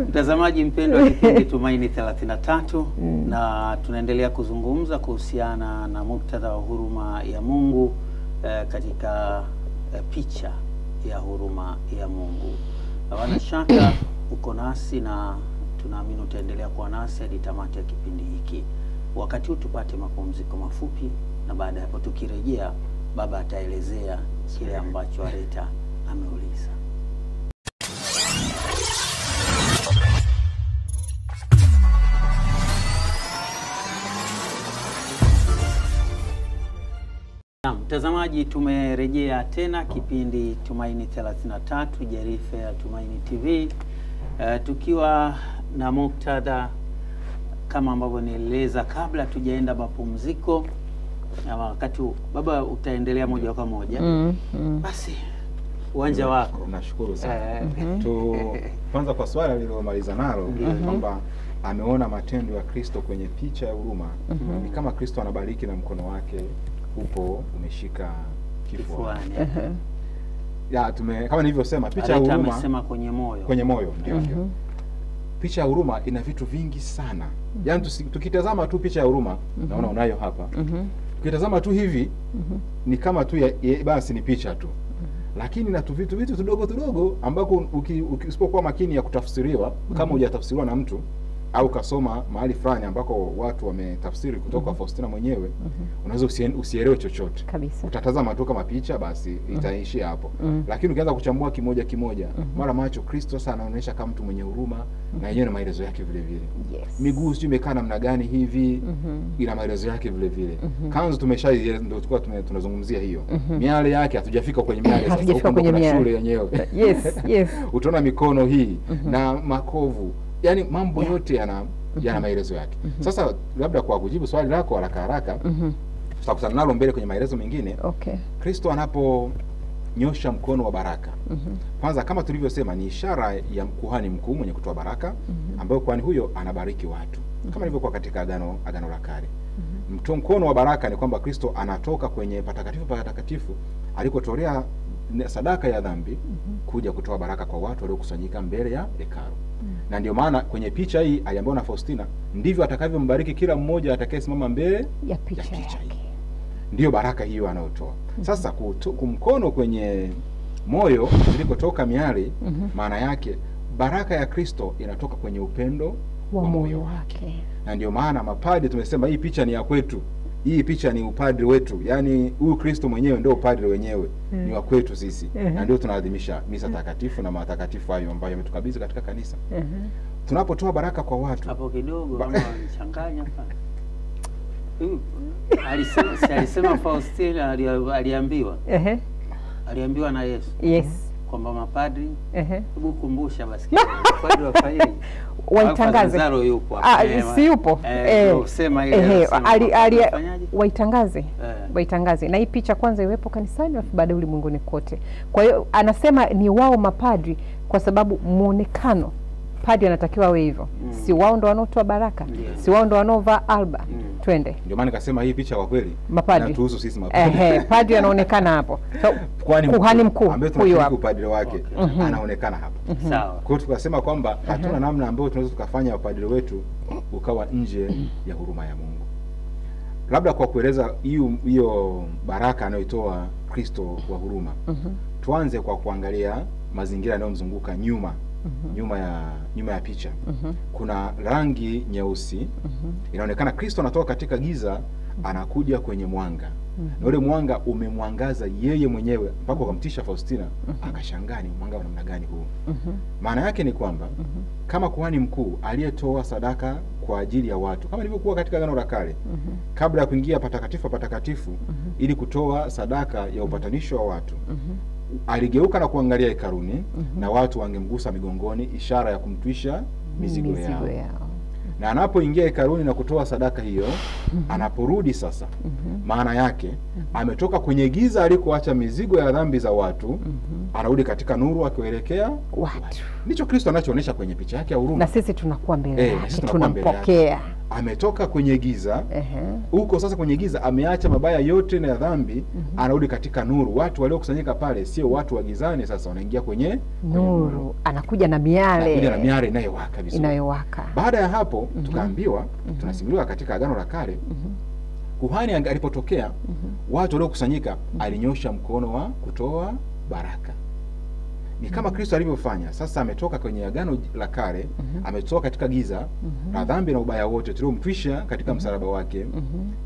mtazamaji mpendwa wa kipindi Tumaini 33 na tunaendelea kuzungumza kuhusiana na muktadha wa huruma ya Mungu katika picha ya huruma ya Mungu. Hawana shaka uko nasi na tunaamini utaendelea kuwa nasi hadi tamati ya kipindi hiki. Wakati huu tupate mapumziko mafupi na baada ya hapo tukirejea baba ataelezea kile ambacho Areta ameuliza. Mtazamaji, tumerejea tena kipindi Tumaini 33 jarife ya Tumaini TV tukiwa na muktadha kama ambavyo nieleza kabla tujaenda mapumziko wakati baba utaendelea moja kwa moja. Basi uwanja wako. Nashukuru sana. Kwanza kwa swali alilomaliza nalo kwamba ameona matendo ya Kristo kwenye picha ya huruma. Ni kama Kristo anabariki na mkono wake upo umeshika kifuani. Ya kama nilivyosema picha ya huruma amesema kwenye moyo. Kwenye moyo ndio. Picha ya huruma ina vitu vingi sana. Yaani tukitazama tu picha ya huruma naona unayo hapa. Ukitazama tu hivi ni kama tu basi ni picha tu. Lakini na vitu tudogo ambako usipokuwa makini ya kutafsiriwa kama hujatafsiriwa na mtu au kasoma mahali fulani ambako watu wametafsiri kutoka kwa Faustina mwenyewe, unaweza usielewe chochote kabisa. Utatazama tu kama picha basi itaishia hapo. Lakini ukianza kuchambua kimoja mara macho Kristo sana anaonyesha kama mtu mwenye huruma na yenyewe na maelezo yake vile vile. Miguu sio imekaa namna gani hivi, ina maelezo yake vile vile. Kanzu ndio tulikuwa tunazungumzia hiyo. Miale yake hatujafika kwenye miale sasa, huko kwenye shule yenyewe. Yes. Utaona mikono hii na makovu. Yaani mambo yote yana maelezo yake. Sasa labda kwa kujibu swali lako haraka tutakutana nalo mbele kwenye maelezo mengine. Kristo anaponyosha mkono wa baraka. Kwanza kama tulivyosema ni ishara ya kuhani mkuu mwenye kutoa baraka, ambayo kuhani huyo anabariki watu. Kama ilivyokuwa katika agano la kale. Mkono wa baraka ni kwamba Kristo anatoka kwenye patakatifu alikotolea sadaka ya dhambi kuja kutoa baraka kwa watu waliokusanyika mbele ya hekalu. Na ndio maana kwenye picha hii aliambiwa na Faustina ndivyo atakavyombariki kila mmoja atakayesimama mbele ya picha hii. Ndio baraka hiyo anayotoa. Sasa kumkono kwenye moyo zilikotoka miali, maana yake baraka ya Kristo inatoka kwenye upendo wa moyo wake. Na ndio maana mapadri tumesema hii picha ni ya kwetu. Hii picha ni upadri wetu. Yaani huyu Kristo mwenyewe ndio upadri wenyewe. Ni wa kwetu sisi. Na ndio tunaadhimisha misa takatifu na matakatifu hayo ambayo yametukabidhi katika kanisa. Tunapotoa baraka kwa watu. Hapo kidogo anachanganya sana. Alisema Faustina aliambiwa. Aliambiwa na Yesu. Kwamba mapadri, hebu kumbusha basi padri wa faili waitangaze. Si yupo? Sema ile waitangaze. Na hii picha kwanza iwepo kanisani alafu baadaye ulimwenguni kote. Kwa hiyo anasema ni wao mapadri kwa sababu muonekano padri anatakiwa awe hivyo. Si wao ndo wanaotoa baraka. Si wao ndo wanaovaa alba. Twende. Ndio maana nikasema hii picha kwa kweli inatuhusu sisi mapadri. Padri anaonekana hapo. Kuhani mkuu huyo hapo padri wake anaonekana hapo. Sawa. Kwa hiyo tukasema kwamba hatuna namna ambayo tunaweza tukafanya upadri wetu ukawa nje ya huruma ya Mungu. Labda kwa kueleza hiyo baraka anayoitoa Kristo wa huruma. Tuanze kwa kuangalia mazingira yanayomzunguka nyuma ya picha. Kuna rangi nyeusi. Inaonekana Kristo anatoka katika giza anakuja kwenye mwanga. Na ule mwanga umemwangaza yeye mwenyewe mpaka kumtisha Faustina akashangaa ni mwanga wa namna gani huu. Maana yake ni kwamba kama kuhani mkuu aliyetoa sadaka kwa ajili ya watu kama ilivyokuwa katika agano la kale kabla ya kuingia patakatifu ili kutoa sadaka ya upatanisho wa watu. Aligeuka na kuangalia hekaluni na watu wangemgusa migongoni, ishara ya kumtwisha mizigo yao. Na anapoingia hekaluni na kutoa sadaka hiyo, anaporudi sasa, maana yake ametoka kwenye giza alikoacha mizigo ya dhambi za watu, anarudi katika nuru akielekea watu. Ndicho Kristo anachoonyesha kwenye picha yake ya huruma. Na sisi tunakuwa mbele yake, tunampokea. Ametoka kwenye giza, huko sasa kwenye giza ameacha mabaya yote na ya dhambi, anarudi katika nuru. Watu waliokusanyika pale sio watu wa gizani, sasa wanaingia kwenye nuru. Anakuja na miale, inayowaka vizuri. Baada ya hapo tukaambiwa, tunasimuliwa katika agano la kale, kuhani alipotokea, watu waliokusanyika alinyosha mkono wa kutoa baraka. Ni kama Kristo alivyofanya. Sasa ametoka kwenye agano la kale, ametoka katika giza na dhambi na ubaya wote tuliomtwisha katika msalaba wake,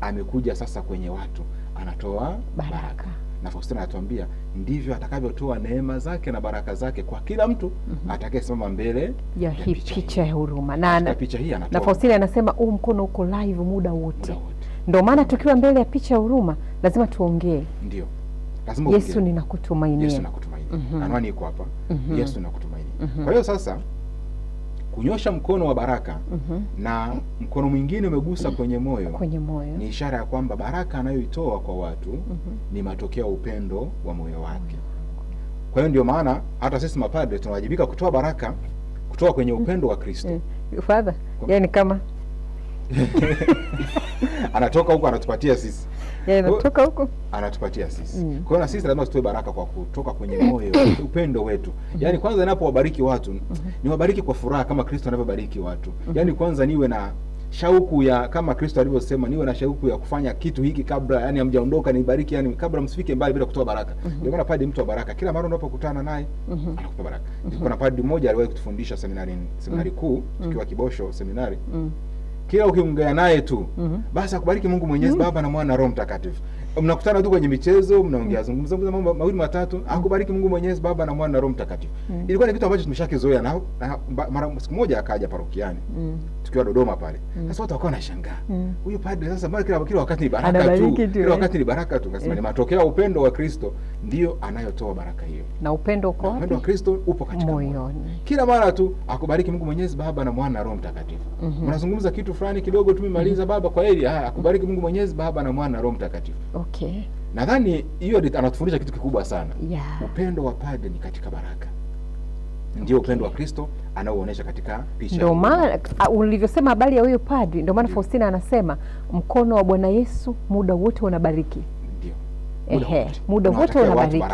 amekuja sasa kwenye watu, anatoa baraka. Na Faustina anatuambia ndivyo atakavyotoa neema zake na baraka zake kwa kila mtu atakayesimama mbele ya hii picha ya huruma. Na picha hii anatoa. Na Faustina anasema huu mkono uko live muda wote. Ndio maana tukiwa mbele ya picha ya huruma lazima tuongee. Ndio. Lazima Yesu ninakutumainia. Yesu nakutumainia. Anwani iko hapa. Yesu nakutumainia. Kwa hiyo sasa kunyosha mkono wa baraka na mkono mwingine umegusa kwenye moyo, ni ishara ya kwamba baraka anayoitoa kwa watu ni matokeo ya upendo wa moyo wake. Kwa hiyo ndio maana hata sisi mapadre tunawajibika kutoa baraka kutoka kwenye upendo wa Kristo. Father, yani kama anatoka huko anatupatia sisi. Anatoka huko anatupatia sisi. Kwa hiyo na sisi lazima tutoe baraka kwa kutoka kwenye moyo, upendo wetu. Yaani kwanza ninapowabariki watu, niwabariki kwa furaha kama Kristo anavyobariki watu. Yaani kwanza niwe na shauku ya kama Kristo alivyosema, niwe na shauku ya kufanya kitu hiki kabla, yani hamjaondoka nibariki, yani kabla msifike mbali bila kutoa baraka. Ndio maana padri mtu wa baraka, kila mara unapokutana naye anakupa baraka. Kuna padri mmoja aliwahi kutufundisha seminari kuu tukiwa Kibosho seminari. Kila ukiongea naye tu basi akubariki Mungu Mwenyezi Baba na Mwana na Roho Mtakatifu. Mnakutana tu kwenye michezo, mnaongea zungumza mambo mawili matatu, akubariki Mungu Mwenyezi Baba na Mwana na Roho Mtakatifu. Ilikuwa ni kitu ambacho tumeshakizoea, na mara siku moja akaja parokiani tukiwa Dodoma pale. Sasa watu wakawa wanashangaa. Huyu padre sasa mara kila wakati ni baraka tu. Kila wakati ni baraka tu. Kasema ni matokeo ya upendo wa Kristo ndio anayotoa baraka hiyo. Na upendo uko wapi? Upendo wa Kristo upo katika moyoni. Kila mara tu akubariki Mungu Mwenyezi Baba na Mwana na Roho Mtakatifu. Mnazungumza kitu fulani kidogo tumemaliza, baba kwa heri, akubariki Mungu Mwenyezi Baba na Mwana na Roho Mtakatifu. Okay. Nadhani hiyo anatufundisha kitu kikubwa sana. Upendo wa padre ni katika baraka. Ndio upendo wa Kristo anaoonyesha katika picha. Ndio maana ulivyosema habari ya huyo padri, ndio maana Faustina anasema mkono wa Bwana Yesu muda wote unabariki. Ndio. Muda wote unabariki.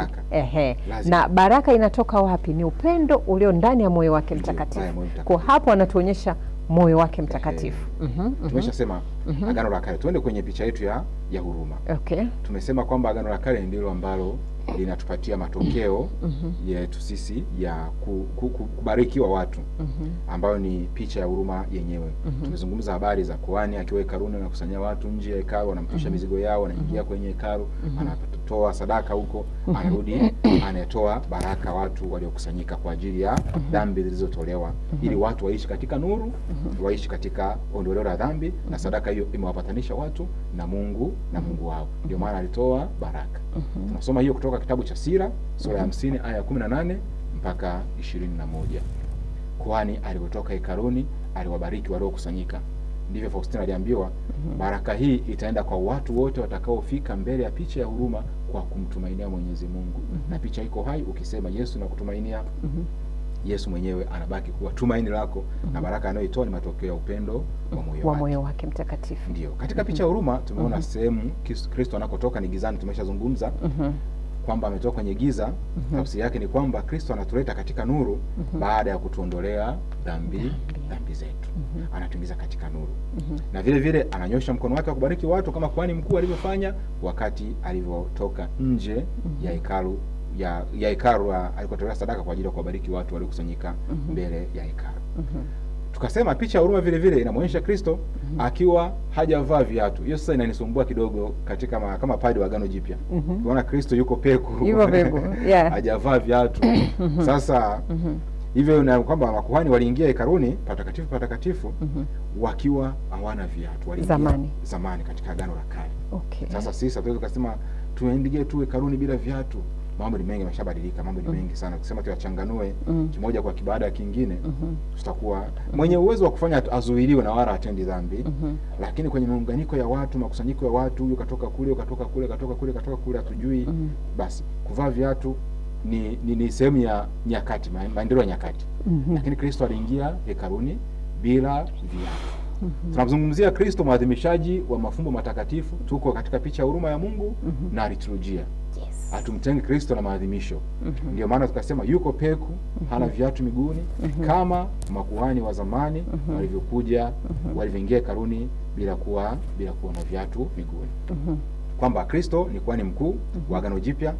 Na baraka inatoka wapi? Ni upendo ulio ndani ya moyo wake mtakatifu. Kwa hapo anatuonyesha moyo wake mtakatifu. Tumeshasema Agano la Kale. Tuende kwenye picha yetu ya huruma. Okay. Tumesema kwamba Agano la Kale ndilo ambalo linatupatia matokeo yetu sisi ya kubarikiwa watu, ambayo ni picha ya huruma yenyewe. Tumezungumza habari za kuhani akiwa hekaluni na kusanya watu nje ya hekalu, anamtusha mizigo yao, anaingia kwenye hekalu, anatoa sadaka huko, anarudi anatoa baraka watu waliokusanyika kwa ajili ya dhambi zilizotolewa, ili watu waishi katika nuru, waishi katika ondoleo la dhambi, na sadaka hiyo imewapatanisha watu na Mungu wao. Ndio maana alitoa baraka. Tunasoma hiyo kutoka kitabu cha Sira sura ya 50 aya 18 mpaka 21. Kuhani alipotoka hekaluni aliwabariki waliokusanyika. Ndivyo Faustina aliambiwa, baraka hii itaenda kwa watu wote watakaofika mbele ya picha ya huruma kwa kumtumainia Mwenyezi Mungu. Na picha iko hai ukisema Yesu na kutumainia. Yesu mwenyewe anabaki kuwa tumaini lako, na baraka anayoitoa ni matokeo ya upendo wa moyo wake mtakatifu. Ndio. Katika picha ya huruma tumeona sehemu Kristo anakotoka ni gizani. Tumeshazungumza kwamba ametoka kwenye giza. Tafsiri yake ni kwamba Kristo anatuleta katika nuru baada ya kutuondolea dhambi zetu. Anatuingiza katika nuru. Na vile vile ananyosha mkono wake kubariki watu kama kuhani mkuu alivyofanya wakati alivyotoka nje ya hekalu ya hekalu alikotolea sadaka kwa ajili ya kuwabariki watu waliokusanyika mbele ya hekalu. Tukasema picha ya huruma vile vile inamuonyesha Kristo akiwa hajavaa viatu. Hiyo sasa inanisumbua kidogo katika kama padri wa Agano Jipya. Unaona Kristo yuko peku. Hajavaa viatu. Sasa hivyo na kwamba makuhani waliingia hekaluni patakatifu wakiwa hawana viatu. Waliingia zamani katika Agano la Kale. Okay. Sasa sisi hatuwezi kusema tuendelee tu hekaluni bila viatu. Mambo ni mengi, yameshabadilika, mambo ni mengi sana. Kusema tuyachanganue kimoja kwa baada ya kingine, tutakuwa mwenye uwezo wa kufanya azuiliwe na wala atendi dhambi. Lakini kwenye muunganiko ya watu, makusanyiko ya watu, huyo katoka kule, katoka kule, hatujui. Basi kuvaa viatu ni sehemu ya nyakati, maendeleo ya nyakati. Lakini Kristo aliingia hekaluni bila viatu. Tunazungumzia Kristo maadhimishaji wa mafumbo matakatifu. Tuko katika picha ya huruma ya Mungu na liturujia. Hatumtengi Kristo na maadhimisho. Ndio maana tukasema yuko peku, hana viatu miguuni, kama makuhani wa zamani walivyokuja, walivyoingia hekaluni bila kuwa na viatu miguuni. Kwamba Kristo ni kuhani mkuu wa Agano Jipya,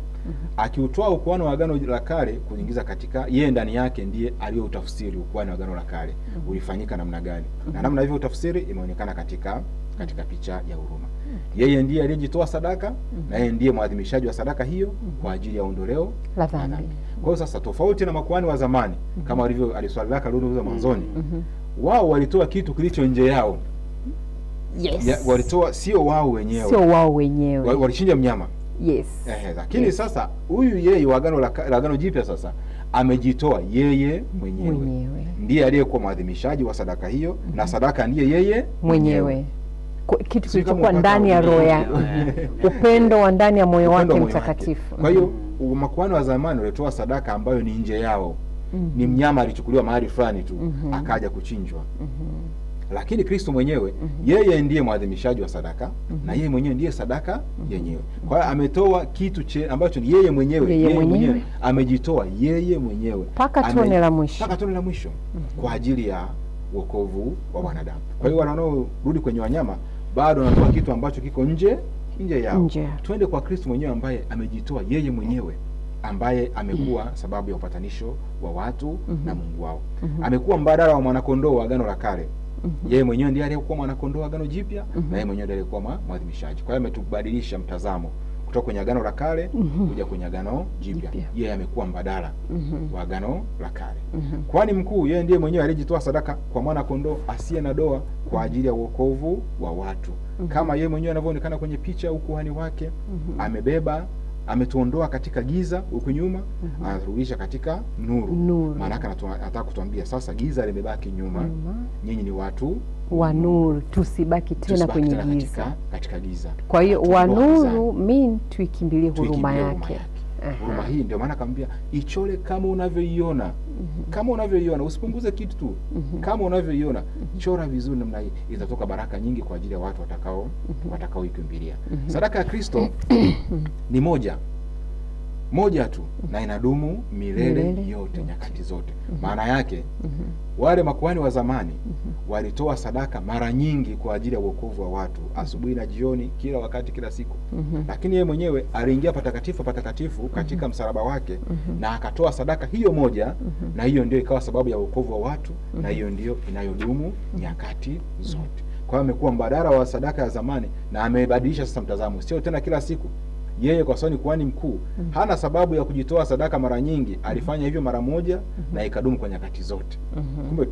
akiutoa ukuhani wa Agano la Kale kuingiza katika yeye, ndani yake ndiye aliyoutafsiri ukuhani wa Agano la Kale ulifanyika namna gani, na namna hivyo utafsiri imeonekana katika picha ya huruma. Yeye ndiye aliyejitoa sadaka, na yeye ndiye mwadhimishaji wa sadaka hiyo kwa ajili ya ondoleo la dhambi. Kwa hiyo sasa, tofauti na makuhani wa zamani, kama walivyo aliswalilaka lulu mwanzoni, wao walitoa kitu kilicho nje yao. Yes. Walitoa sio wao wenyewe. Walichinja mnyama. Yes. Lakini sasa huyu yeye wa Agano Jipya sasa amejitoa yeye mwenyewe. Ndiye aliyekuwa mwadhimishaji wa sadaka hiyo, na sadaka ndiye yeye mwenyewe. Kitu kilichokuwa ndani ya roho yake. Upendo wa ndani ya moyo wake mtakatifu. Kwa hiyo makuhani wa zamani walitoa sadaka ambayo ni nje yao. Ni mnyama alichukuliwa mahali fulani tu akaja kuchinjwa. Lakini Kristo mwenyewe yeye ndiye mwadhimishaji wa sadaka na yeye mwenyewe ndiye sadaka yenyewe. Kwa hiyo ametoa kitu ambacho ni yeye mwenyewe amejitoa yeye mwenyewe mpaka tone la mwisho kwa ajili ya wokovu wa wanadamu. Kwa hiyo wanaorudi kwenye wanyama bado wanatoa kitu ambacho kiko nje yao. Twende kwa Kristo mwenyewe ambaye amejitoa yeye mwenyewe, ambaye amekuwa sababu ya upatanisho wa watu na Mungu wao. Amekuwa mbadala wa mwanakondoo wa Agano la Kale. Yeye mwenyewe ndiye aliyekuwa mwanakondoo wa Agano Jipya na yeye mwenyewe ndiye aliyekuwa mwadhimishaji. Kwa hiyo ametubadilisha mtazamo kutoka kwenye Agano la Kale kuja kwenye Agano Jipya. Yeye amekuwa mbadala wa Agano la Kale. Kwani mkuu yeye ndiye mwenyewe alijitoa sadaka kwa mwana kondoo asiye na doa kwa ajili ya wokovu wa watu. Kama yeye mwenyewe anavyoonekana kwenye picha ukuhani wake, ametuondoa katika giza huku nyuma, anaturudisha katika nuru. Maana anataka kutuambia sasa giza limebaki nyuma. Nyinyi ni watu wa nuru, tusibaki tena kwenye giza. Katika giza. Kwa hiyo wa nuru tuikimbilie huruma yake. Huruma hii ndio maana akamwambia ichole kama unavyoiona. Kama unavyoiona, usipunguze kitu tu. Kama unavyoiona, chora vizuri namna hii, itatoka baraka nyingi kwa ajili ya watu watakao ikimbilia. Sadaka ya Kristo ni moja tu na inadumu milele yote, nyakati zote. Maana yake wale makuhani wa zamani walitoa sadaka mara nyingi kwa ajili ya wokovu wa watu, asubuhi na jioni, kila wakati, kila siku. Lakini yeye mwenyewe aliingia patakatifu katika msalaba wake na akatoa sadaka hiyo moja, na hiyo ndio ikawa sababu ya wokovu wa watu, na hiyo ndio inayodumu nyakati zote. Kwa hiyo amekuwa mbadala wa sadaka ya zamani na amebadilisha sasa mtazamo, sio tena kila siku. Yeye kwa sababu ni kuhani mkuu, hana sababu ya kujitoa sadaka mara nyingi. Alifanya hivyo mara moja na ikadumu kwa nyakati zote. Kumbe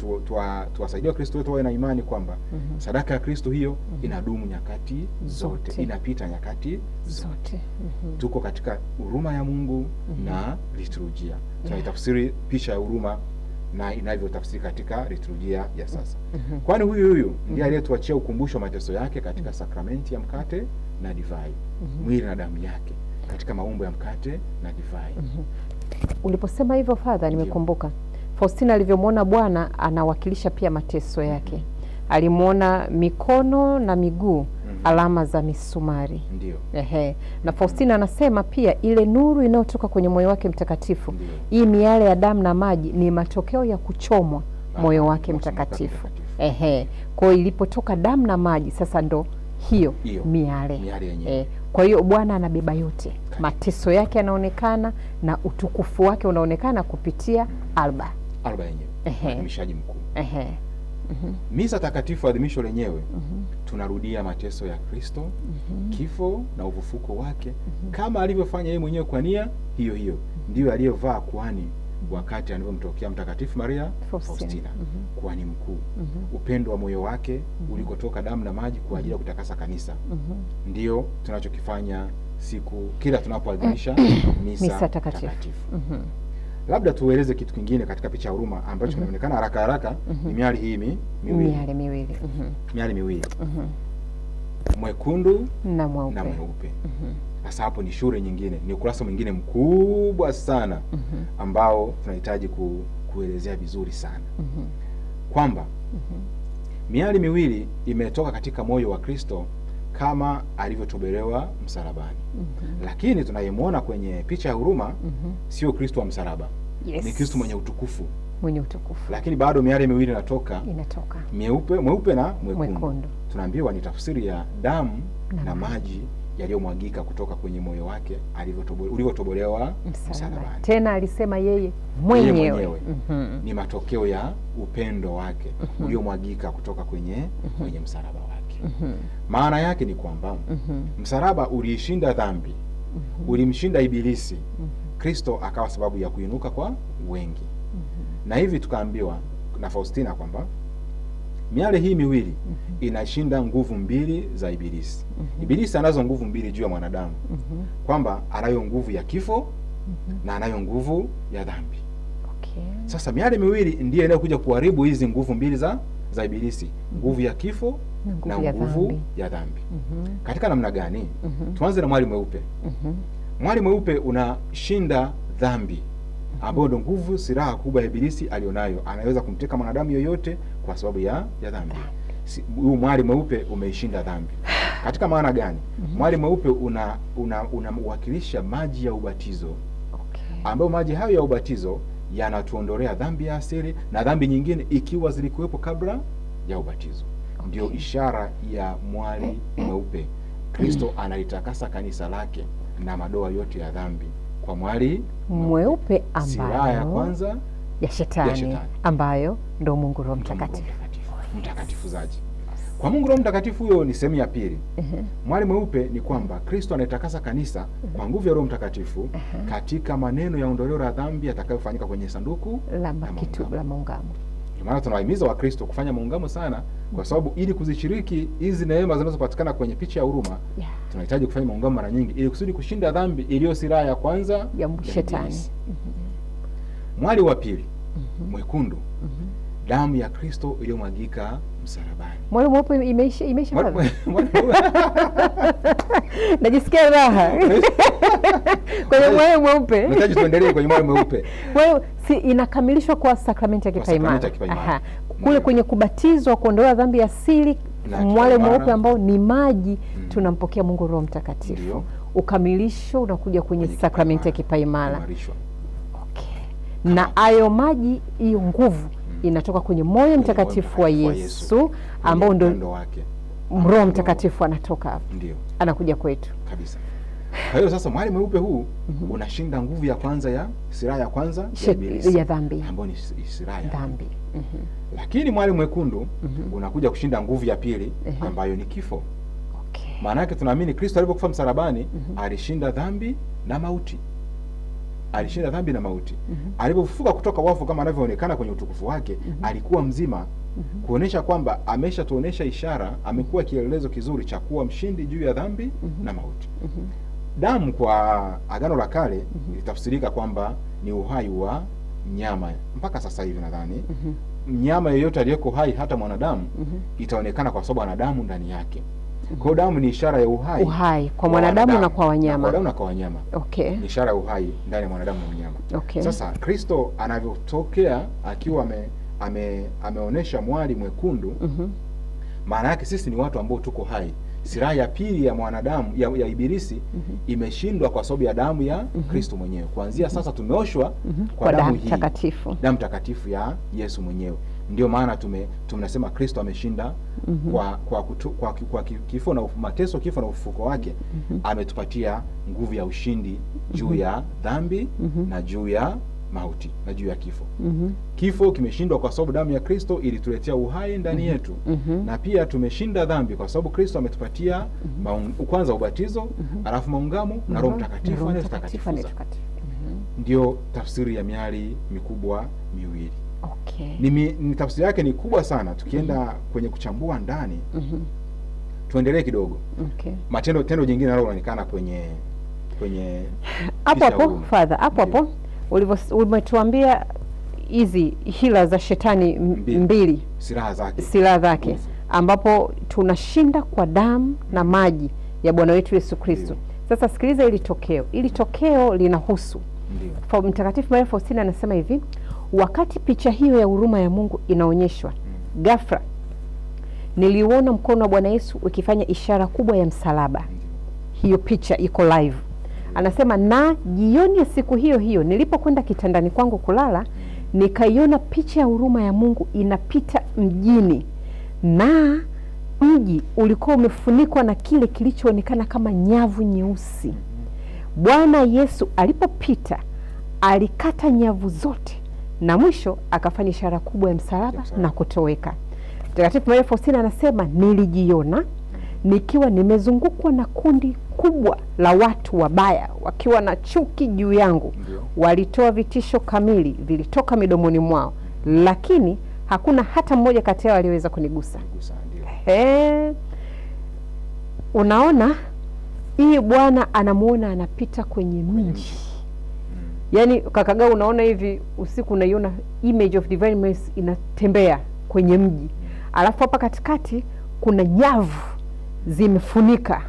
tuwasaidie Kristo wetu wawe na imani kwamba sadaka ya Kristo hiyo inadumu nyakati zote, inapita nyakati zote. Tuko katika huruma ya Mungu na liturujia. Tunaitafsiri picha ya huruma na inavyotafsiri katika liturujia ya sasa. Kwani huyu ndiye aliyetuachia ukumbusho wa mateso yake katika sakramenti ya mkate na divai, mwili na damu yake katika maumbo ya mkate na divai. Uliposema hivyo Father, nimekumbuka Faustina alivyomwona Bwana anawakilisha pia mateso yake. Alimuona mikono na miguu alama za misumari. Ndio. Na Faustina anasema pia ile nuru inayotoka kwenye moyo wake mtakatifu, hii miale ya damu na maji ni matokeo ya kuchomwa moyo wake mtakatifu. Kwa hiyo ilipotoka damu na maji sasa ndo hiyo miale. Kwa hiyo Bwana anabeba yote. Mateso yake yanaonekana na utukufu wake unaonekana kupitia alba yenyewe. Mwadhimishaji mkuu. Misa takatifu, adhimisho lenyewe, tunarudia mateso ya Kristo, kifo na ufufuko wake, kama alivyofanya yeye mwenyewe kwa nia hiyo. Ndiyo aliyovaa kuhani wakati alivyomtokea Mtakatifu Maria Faustina, kuhani mkuu. Upendo wa moyo wake ulikotoka damu na maji kwa ajili ya kutakasa kanisa. Ndio tunachokifanya kila tunapoadhimisha misa takatifu. Labda tueleze kitu kingine katika picha ya huruma ambacho kinaonekana haraka ni miali hii miwili. Mwekundu na mweupe. Sasa hapo ni shule nyingine, ni ukurasa mwingine mkubwa sana ambao tunahitaji kuelezea vizuri sana. Kwamba miali miwili imetoka katika moyo wa Kristo kama alivyotobolewa msalabani. Lakini tunayemwona kwenye picha ya huruma sio Kristo wa msalaba. Ni Kristo mwenye utukufu. Lakini bado miali miwili inatoka. Mweupe na mwekundu. Tunaambiwa ni tafsiri ya damu na maji yaliyomwagika kutoka kwenye moyo wake ulivyotobolewa msalabani. Tena alisema yeye mwenyewe. Ni matokeo ya upendo wake uliomwagika kutoka kwenye msalaba wake. Maana yake ni kwamba msalaba uliishinda dhambi, ulimshinda ibilisi. Kristo akawa sababu ya kuinuka kwa wengi. Na hivi tukaambiwa na Faustina kwamba Miale hii miwili inashinda nguvu mbili za Ibilisi. Ibilisi anazo nguvu mbili juu ya mwanadamu, kwamba anayo nguvu ya kifo na anayo nguvu ya dhambi. Sasa miale miwili ndiyo inayokuja kuharibu hizi nguvu mbili za Ibilisi, nguvu ya kifo na nguvu ya dhambi. Katika namna gani? Tuanze na mwali mweupe. Mwali mweupe unashinda dhambi, ambayo ndio nguvu, silaha kubwa ya Ibilisi alionayo. Anaweza kumteka mwanadamu yoyote kwa sababu ya dhambi. Huu mwali mweupe umeishinda dhambi. Katika maana gani? Mwali mweupe unawakilisha maji ya ubatizo, ambayo maji hayo ya ubatizo yanatuondolea dhambi ya asili na dhambi nyingine ikiwa zilikuwepo kabla ya ubatizo. Ndio ishara ya mwali mweupe. Kristo analitakasa kanisa lake na madoa yote ya dhambi kwa mwali mweupe, ambayo silaha ya kwanza ya shetani, ambayo ndio Mungu Roho Mtakatifu. Mtakatifuzaji kwa Mungu Roho Mtakatifu, huyo ni sehemu ya pili. Mwali mweupe ni kwamba Kristo anaitakasa kanisa kwa nguvu ya Roho Mtakatifu katika maneno ya ondoleo la dhambi yatakayofanyika kwenye sanduku la maungamo. Ndio maana tunawahimiza Wakristo kufanya maungamo sana, kwa sababu ili kuzishiriki hizi neema zinazopatikana kwenye picha ya huruma, tunahitaji kufanya maungamo mara nyingi ili kusudi kushinda dhambi iliyo silaha ya kwanza ya shetani. Mwali wa pili mwekundu, damu ya Kristo iliyomwagika msalabani. Mwali mweupe imeisha. Najisikia raha kwenye mwali mweupe. Nataka tuendelee kwenye mwali mweupe. Wewe si inakamilishwa kwa sakramenti ya kipaimara. Kule kwenye kubatizwa, kuondoa dhambi asili, mwali mweupe ambao ni maji, tunampokea Mungu Roho Mtakatifu. Ukamilisho unakuja kwenye sakramenti ya kipaimara. Na ayo maji, hiyo nguvu inatoka kwenye moyo mtakatifu wa Yesu, ambao ndio Roho Mtakatifu anatoka hapo. Ndio anakuja kwetu kabisa. Kwa hiyo sasa mwali mweupe huu unashinda nguvu ya kwanza ya silaha ya kwanza ya dhambi, ambayo ni silaha ya dhambi. Lakini mwali mwekundu unakuja kushinda nguvu ya pili, ambayo ni kifo. Maana yake tunaamini Kristo alipokufa msalabani alishinda dhambi na mauti. Alishinda dhambi na mauti. Alipofufuka kutoka wafu kama anavyoonekana kwenye utukufu wake, alikuwa mzima, kuonesha kwamba ameshatuonesha ishara, amekuwa kielelezo kizuri cha kuwa mshindi juu ya dhambi na mauti. Damu kwa Agano la Kale ilitafsirika kwamba ni uhai wa mnyama. Mpaka sasa hivi nadhani mnyama yeyote aliyeko hai, hata mwanadamu, itaonekana kwa sababu ana damu ndani yake. Kwa damu ni ishara ya uhai kwa mwanadamu na kwa wanyama. Ni ishara ya uhai ndani ya mwanadamu na mnyama. Sasa Kristo anavyotokea akiwa ameonesha mwali mwekundu, maana yake sisi ni watu ambao tuko hai. Silaha ya pili ya mwanadamu ya Ibilisi imeshindwa kwa sababu ya damu ya Kristo mwenyewe. Kuanzia sasa tumeoshwa kwa damu hii, damu takatifu ya Yesu mwenyewe. Ndio maana tunasema Kristo ameshinda kwa kifo na mateso, kifo na ufufuko wake. Ametupatia nguvu ya ushindi juu ya dhambi na juu ya mauti na juu ya kifo. Kifo kimeshindwa kwa sababu damu ya Kristo ilituletea uhai ndani yetu. Na pia tumeshinda dhambi kwa sababu Kristo ametupatia kwanza ubatizo, alafu maungamo na Roho Mtakatifu anayetakatifuza. Ndio tafsiri ya miali mikubwa miwili. Ni tafsiri yake ni kubwa sana. Tukienda kwenye kuchambua ndani, tuendelee kidogo. Tendo jingine nalo linaonekana kwenye hapo Father, hapo umetuambia hizi hila za shetani mbili, silaha zake, ambapo tunashinda kwa damu na maji ya Bwana wetu Yesu Kristo. Sasa sikiliza ili tokeo linahusu. Mtakatifu Maria Faustina anasema hivi: wakati picha hiyo ya huruma ya Mungu inaonyeshwa, ghafla niliuona mkono wa Bwana Yesu ukifanya ishara kubwa ya msalaba. Hiyo picha iko live. Anasema, na jioni ya siku hiyo hiyo nilipokwenda kitandani kwangu kulala, nikaiona picha ya huruma ya Mungu inapita mjini, na mji ulikuwa umefunikwa na kile kilichoonekana kama nyavu nyeusi. Bwana Yesu alipopita alikata nyavu zote, na mwisho akafanya ishara kubwa ya msalaba na kutoweka. Mtakatifu Maria Faustina anasema, nilijiona nikiwa nimezungukwa na kundi kubwa la watu wabaya wakiwa na chuki juu yangu. Walitoa vitisho kamili, vilitoka midomoni mwao, lakini hakuna hata mmoja kati yao aliyeweza kunigusa. Unaona, hii Bwana anamuona anapita kwenye mji. Yaani Kakagao, unaona hivi usiku unaiona image of divine mercy inatembea kwenye mji. Alafu hapa katikati kuna nyavu zimefunika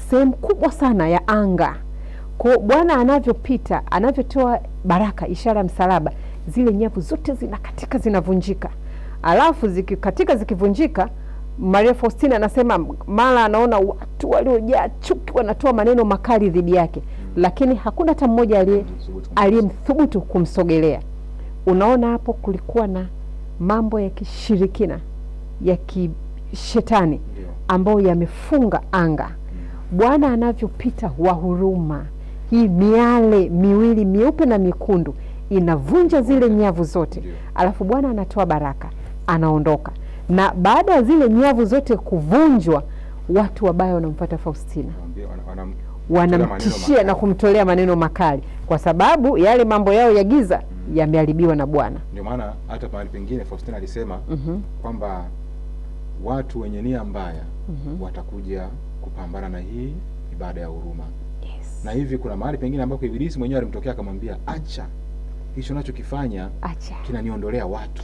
sehemu kubwa sana ya anga. Kwa Bwana anavyopita, anavyotoa baraka, ishara ya msalaba, zile nyavu zote zinakatika, zinavunjika. Alafu zikikatika, zikivunjika, Maria Faustina anasema mara anaona watu waliojaa chuki wanatoa maneno makali dhidi yake, lakini hakuna hata mmoja aliyemthubutu kumsogelea. Unaona hapo kulikuwa na mambo ya kishirikina, ya kishetani ambayo yamefunga anga. Bwana anavyopita wa huruma, hii miale miwili mieupe na mikundu inavunja zile nyavu zote. Alafu Bwana anatoa baraka, anaondoka. Na baada ya zile nyavu zote kuvunjwa, watu wabaya wanamfuata Faustina, wanamtishia na kumtolea maneno makali, kwa sababu yale mambo yao ya giza yameharibiwa na Bwana. Ndio maana hata mahali pengine Faustina alisema kwamba watu wenye nia mbaya watakuja kupambana na hii ibada ya huruma. Na hivi kuna mahali pengine ambako Ibilisi mwenyewe alimtokea akamwambia, acha hicho unachokifanya, kinaniondolea watu,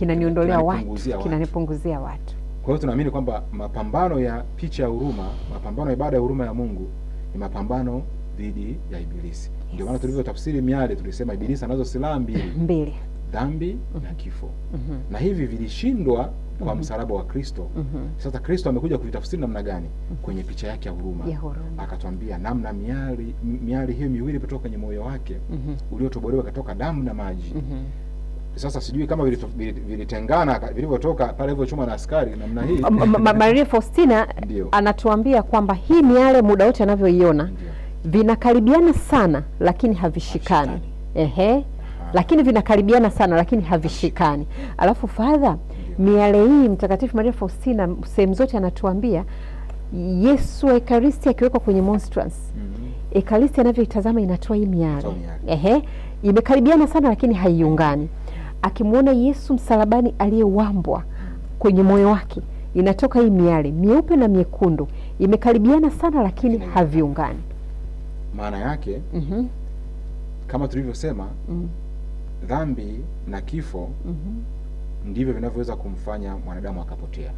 kinanipunguzia watu. Kwa hiyo tunaamini kwamba mapambano ya picha ya huruma, mapambano ya ibada ya huruma ya Mungu ni mapambano dhidi ya Ibilisi. Ndio maana tulivyo tafsiri miale tulisema Ibilisi anazo silaha mbili, dhambi na kifo. Na hivi vilishindwa kwa msalaba wa Kristo. Sasa Kristo amekuja kuvitafsiri namna gani? Kwenye picha yake ya huruma. Akatuambia namna miali hiyo miwili kutoka kwenye moyo wake uliotobolewa kutoka damu na maji. Sasa sijui kama vilitengana vilivyotoka pale ilivyochoma na askari namna hii. Maria Faustina anatuambia kwamba hii miale muda wote anavyoiona vinakaribiana sana lakini havishikani. Lakini vinakaribiana sana lakini havishikani. Alafu Father, miale hii Mtakatifu Maria Faustina sehemu zote anatuambia Yesu wa Ekaristi akiwekwa kwenye monstrance. Ekaristi anavyoitazama inatoa hii miale. Imekaribiana sana lakini haiungani. Akimuona Yesu msalabani aliyewambwa kwenye moyo wake, inatoka hii miale mieupe na miekundu, imekaribiana sana lakini haviungani. Maana yake kama tulivyosema, dhambi na kifo ndivyo vinavyoweza kumfanya mwanadamu akapotea.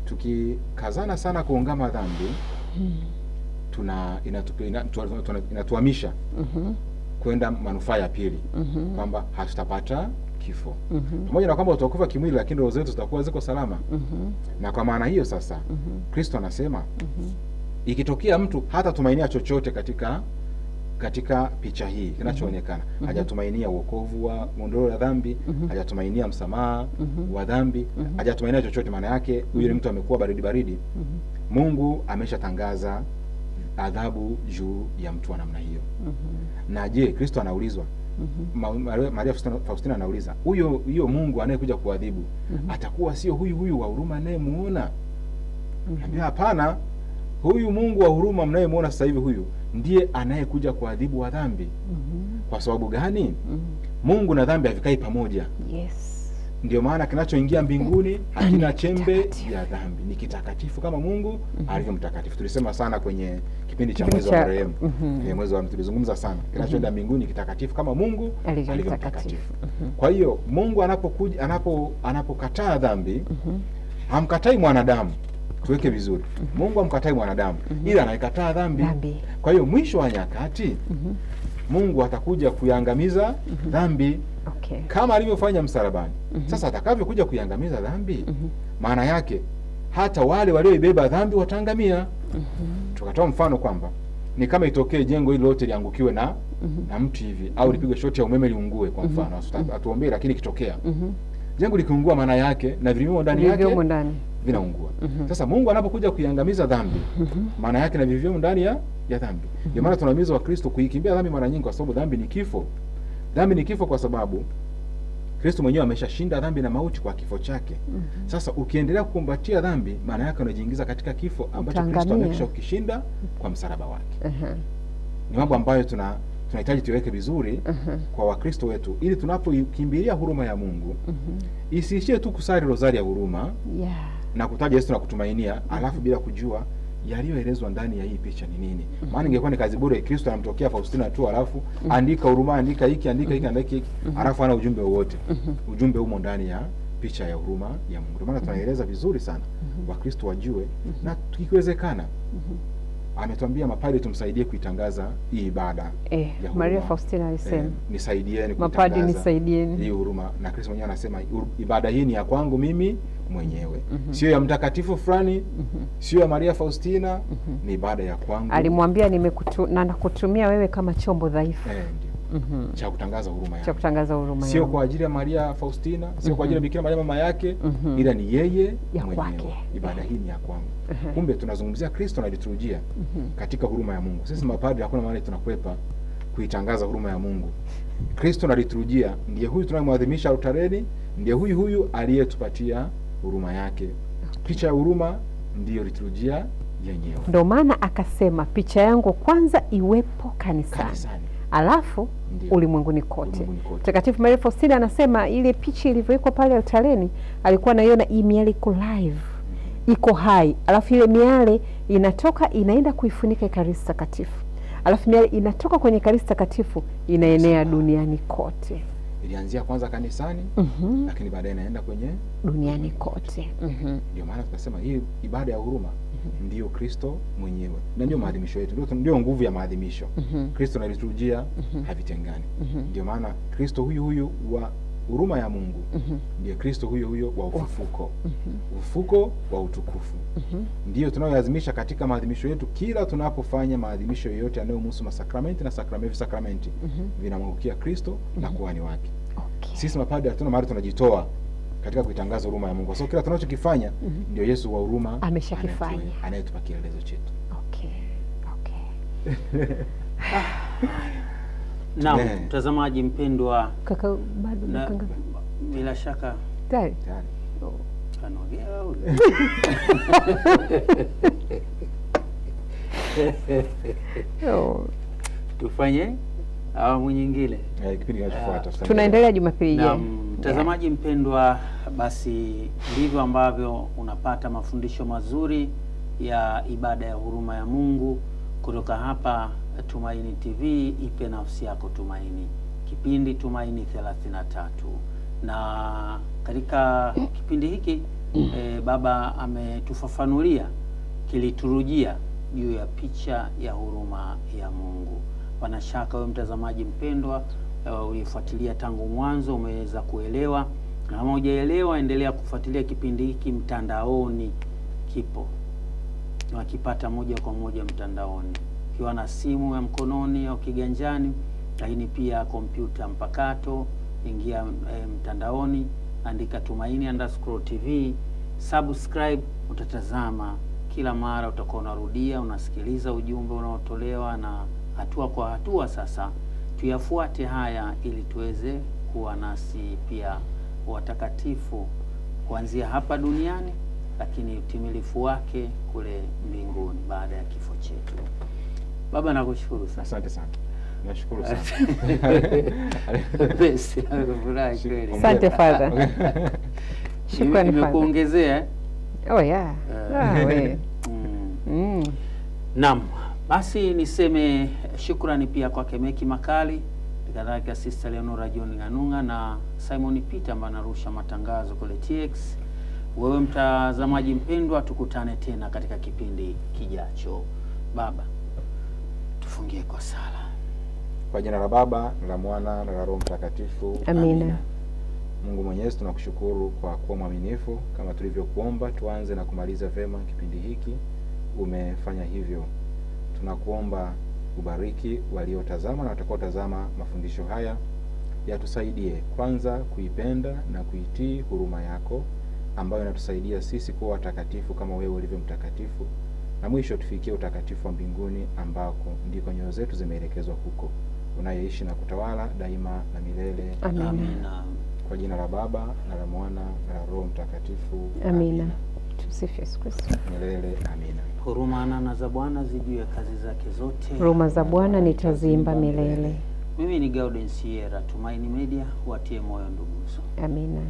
Tukikazana sana kuungama dhambi, inatuhamisha kwenda manufaa ya pili, kwamba hatutapata kifo. Pamoja na kwamba tutakufa kimwili, lakini roho zetu zitakuwa ziko salama. Na kwa maana hiyo sasa Kristo anasema ikitokea mtu hata tumainia chochote katika picha hii kinachoonekana, hajatumainia wokovu wa ondoleo la dhambi, hajatumainia msamaha wa dhambi, hajatumainia chochote, maana yake huyo mtu amekuwa baridi. Mungu ameshatangaza adhabu juu ya mtu wa namna hiyo. Na je, Kristo anaulizwa, Maria Faustina anauliza, huyo Mungu anayekuja kuadhibu atakuwa sio huyu wa huruma anayemuona? Anambia hapana, huyu Mungu wa huruma mnayemuona sasa hivi, huyu ndiye anayekuja kuadhibu wa dhambi. Kwa sababu gani? Mungu na dhambi havikai pamoja. Ndio maana kinachoingia mbinguni hakina chembe ya dhambi, ni kitakatifu kama Mungu alivyo mtakatifu. Tulisema sana kwenye kipindi cha mwezi wa marehemu. Mwezi wa tulizungumza sana, kinachoenda mbinguni kitakatifu kama Mungu alivyo mtakatifu. Kwa hiyo Mungu anapokataa dhambi, hamkatai mwanadamu. Tuweke vizuri. Mungu hamkatai mwanadamu, ila anaikataa dhambi. Kwa hiyo mwisho wa nyakati Mungu atakuja kuiangamiza dhambi. Kama alivyofanya msalabani. Sasa atakavyokuja kuiangamiza dhambi, maana yake hata wale walioibeba dhambi wataangamia. Tukatoa mfano kwamba ni kama itokee jengo hili lote liangukiwe na mtu hivi, au lipigwe shoti ya umeme liungue kwa mfano. Atuombee, lakini kitokea jengo likiungua, maana yake na vilivyomo ndani yake vinaungua. Sasa Mungu anapokuja kuiangamiza dhambi, maana yake na vilivyomo ndani ya dhambi. Ndio maana tunahimizwa wa Kristo kuikimbia dhambi mara nyingi, kwa sababu dhambi ni kifo. Dhambi ni kifo kwa sababu Kristo mwenyewe ameshashinda dhambi na mauti kwa kifo chake. Sasa ukiendelea kukumbatia dhambi, maana yake unajiingiza katika kifo ambacho Kristo amekwisha kukishinda kwa msalaba wake. Ni mambo ambayo tunahitaji tuweke vizuri kwa Wakristo wetu, ili tunapokimbilia huruma ya Mungu isiishie tu kusali rozari ya huruma na kutaja Yesu na kutumainia, alafu bila kujua yaliyoelezwa ndani ya hii picha ni nini. Maana ingekuwa ni kazi bure. Kristo anamtokea Faustina tu, alafu andika huruma, andika hiki, andika hiki, andika hiki, alafu ana ujumbe wowote. Ujumbe umo ndani ya picha ya huruma ya Mungu. Ndio maana tunaeleza vizuri sana Wakristo wajue, na tukiwezekana ametuambia mapadri tumsaidie kuitangaza hii ibada ya huruma. Maria Faustina alisema nisaidieni mapadri, nisaidieni hii huruma, na Kristo mwenyewe anasema ibada hii ni ya kwangu mimi mwenyewe, sio ya mtakatifu fulani, sio ya Maria Faustina, ni ibada ya kwangu. Alimwambia nakutumia wewe kama chombo dhaifu cha kutangaza huruma cha kutangaza huruma, sio kwa ajili ya Maria Faustina, sio kwa ajili ya Bikira Maria mama yake, ila ni yeye mwenyewe. Ibada hii ni ya kwangu. Kumbe tunazungumzia Kristo na liturujia katika huruma ya Mungu. Sisi mapadri hakuna maana tunakwepa kuitangaza huruma ya Mungu. Kristo na liturujia ndiye huyu tunayemwadhimisha altareni, ndiye huyu aliyetupatia huruma yake. Picha ya huruma ndiyo liturujia yenyewe. Ndio maana akasema picha yangu kwanza iwepo kanisani. Alafu ulimwenguni kote. Mtakatifu Maria Faustina anasema ile picha ilivyowekwa pale altareni alikuwa anaiona miale iko live, iko hai. Alafu ile miale inatoka inaenda kuifunika Ekaristi Takatifu. Alafu miale inatoka kwenye Ekaristi Takatifu inaenea duniani kote. Ilianzia kwanza kanisani, lakini baadaye inaenda kwenye duniani kote. Ndio maana tunasema hii ibada ya huruma ndio Kristo mwenyewe, na ndio maadhimisho yetu, ndio nguvu ya maadhimisho. Kristo na liturujia havitengani. Ndio maana Kristo huyu wa huruma ya Mungu ndiye Kristo huyo wa ufufuko, ufufuko wa utukufu. Ndio tunayoadhimisha katika maadhimisho yetu. Kila tunapofanya maadhimisho yoyote yanayomhusu masakramenti na sakramenti vinamwangukia Kristo na kuhani wake. Sisi mapadri hatuna mahali tunajitoa katika kuitangaza huruma ya Mungu. So kila tunachokifanya ndio Yesu wa huruma ameshakifanya, anayetupa kielelezo chetu. Naam, mtazamaji mpendwa, kaka bado bila shaka tayari kanogea tufanye awamu nyingine kipindi kinachofuata. Tunaendelea Jumapili ijayo. Mtazamaji mpendwa, basi ndivyo ambavyo unapata mafundisho mazuri ya ibada ya huruma ya Mungu kutoka hapa Tumaini TV. Ipe nafsi yako tumaini, kipindi Tumaini 33. Na katika kipindi hiki baba ametufafanulia kiliturujia juu ya picha ya huruma ya Mungu. Pana shaka wewe mtazamaji mpendwa ulifuatilia tangu mwanzo umeweza kuelewa, na kama hujaelewa endelea kufuatilia kipindi hiki mtandaoni. Kipo unakipata moja kwa moja mtandaoni ukiwa na simu ya mkononi au kiganjani, lakini pia kompyuta mpakato. Ingia mtandaoni, andika Tumaini_TV, subscribe, utatazama kila mara, utakuwa unarudia, unasikiliza ujumbe unaotolewa, na hatua kwa hatua sasa tuyafuate haya ili tuweze kuwa nasi pia watakatifu kuanzia hapa duniani, lakini utimilifu wake kule mbinguni baada ya kifo chetu. Baba nakushukuru sana. Asante sana. Nashukuru sana. Basi nafurahi kweli. Asante Father. Shukrani Father. Nimekuongezea. We. Naam. Basi niseme shukrani pia kwa Kemeki Makali, kadhalika Sister Leonora John Nganunga na Simon Peter ambaye anarusha matangazo kule TX. Wewe mtazamaji mpendwa, tukutane tena katika kipindi kijacho. Baba, tufungie kwa sala. Kwa jina la Baba, na la Mwana, na la Roho Mtakatifu. Amina. Mungu Mwenyezi, tunakushukuru kwa kuwa mwaminifu. Kama tulivyokuomba tuanze na kumaliza vema kipindi hiki, umefanya hivyo. Tunakuomba ubariki waliotazama na watakaotazama mafundisho haya, yatusaidie kwanza kuipenda na kuitii huruma yako ambayo inatusaidia sisi kuwa watakatifu kama wewe ulivyo mtakatifu, na mwisho tufikie utakatifu wa mbinguni ambako ndiko nyoyo zetu zimeelekezwa huko, unayeishi na kutawala daima na milele. Amina. Kwa jina la Baba, na la Mwana, na la Roho Mtakatifu. Amina. Tumsifu Yesu Kristo. Milele amina. Huruma na za Bwana zijue kazi zake zote. Huruma za Bwana nitaziimba milele. Mimi ni Gauden Sierra, Tumaini Media, watie moyo ndugu. Amina.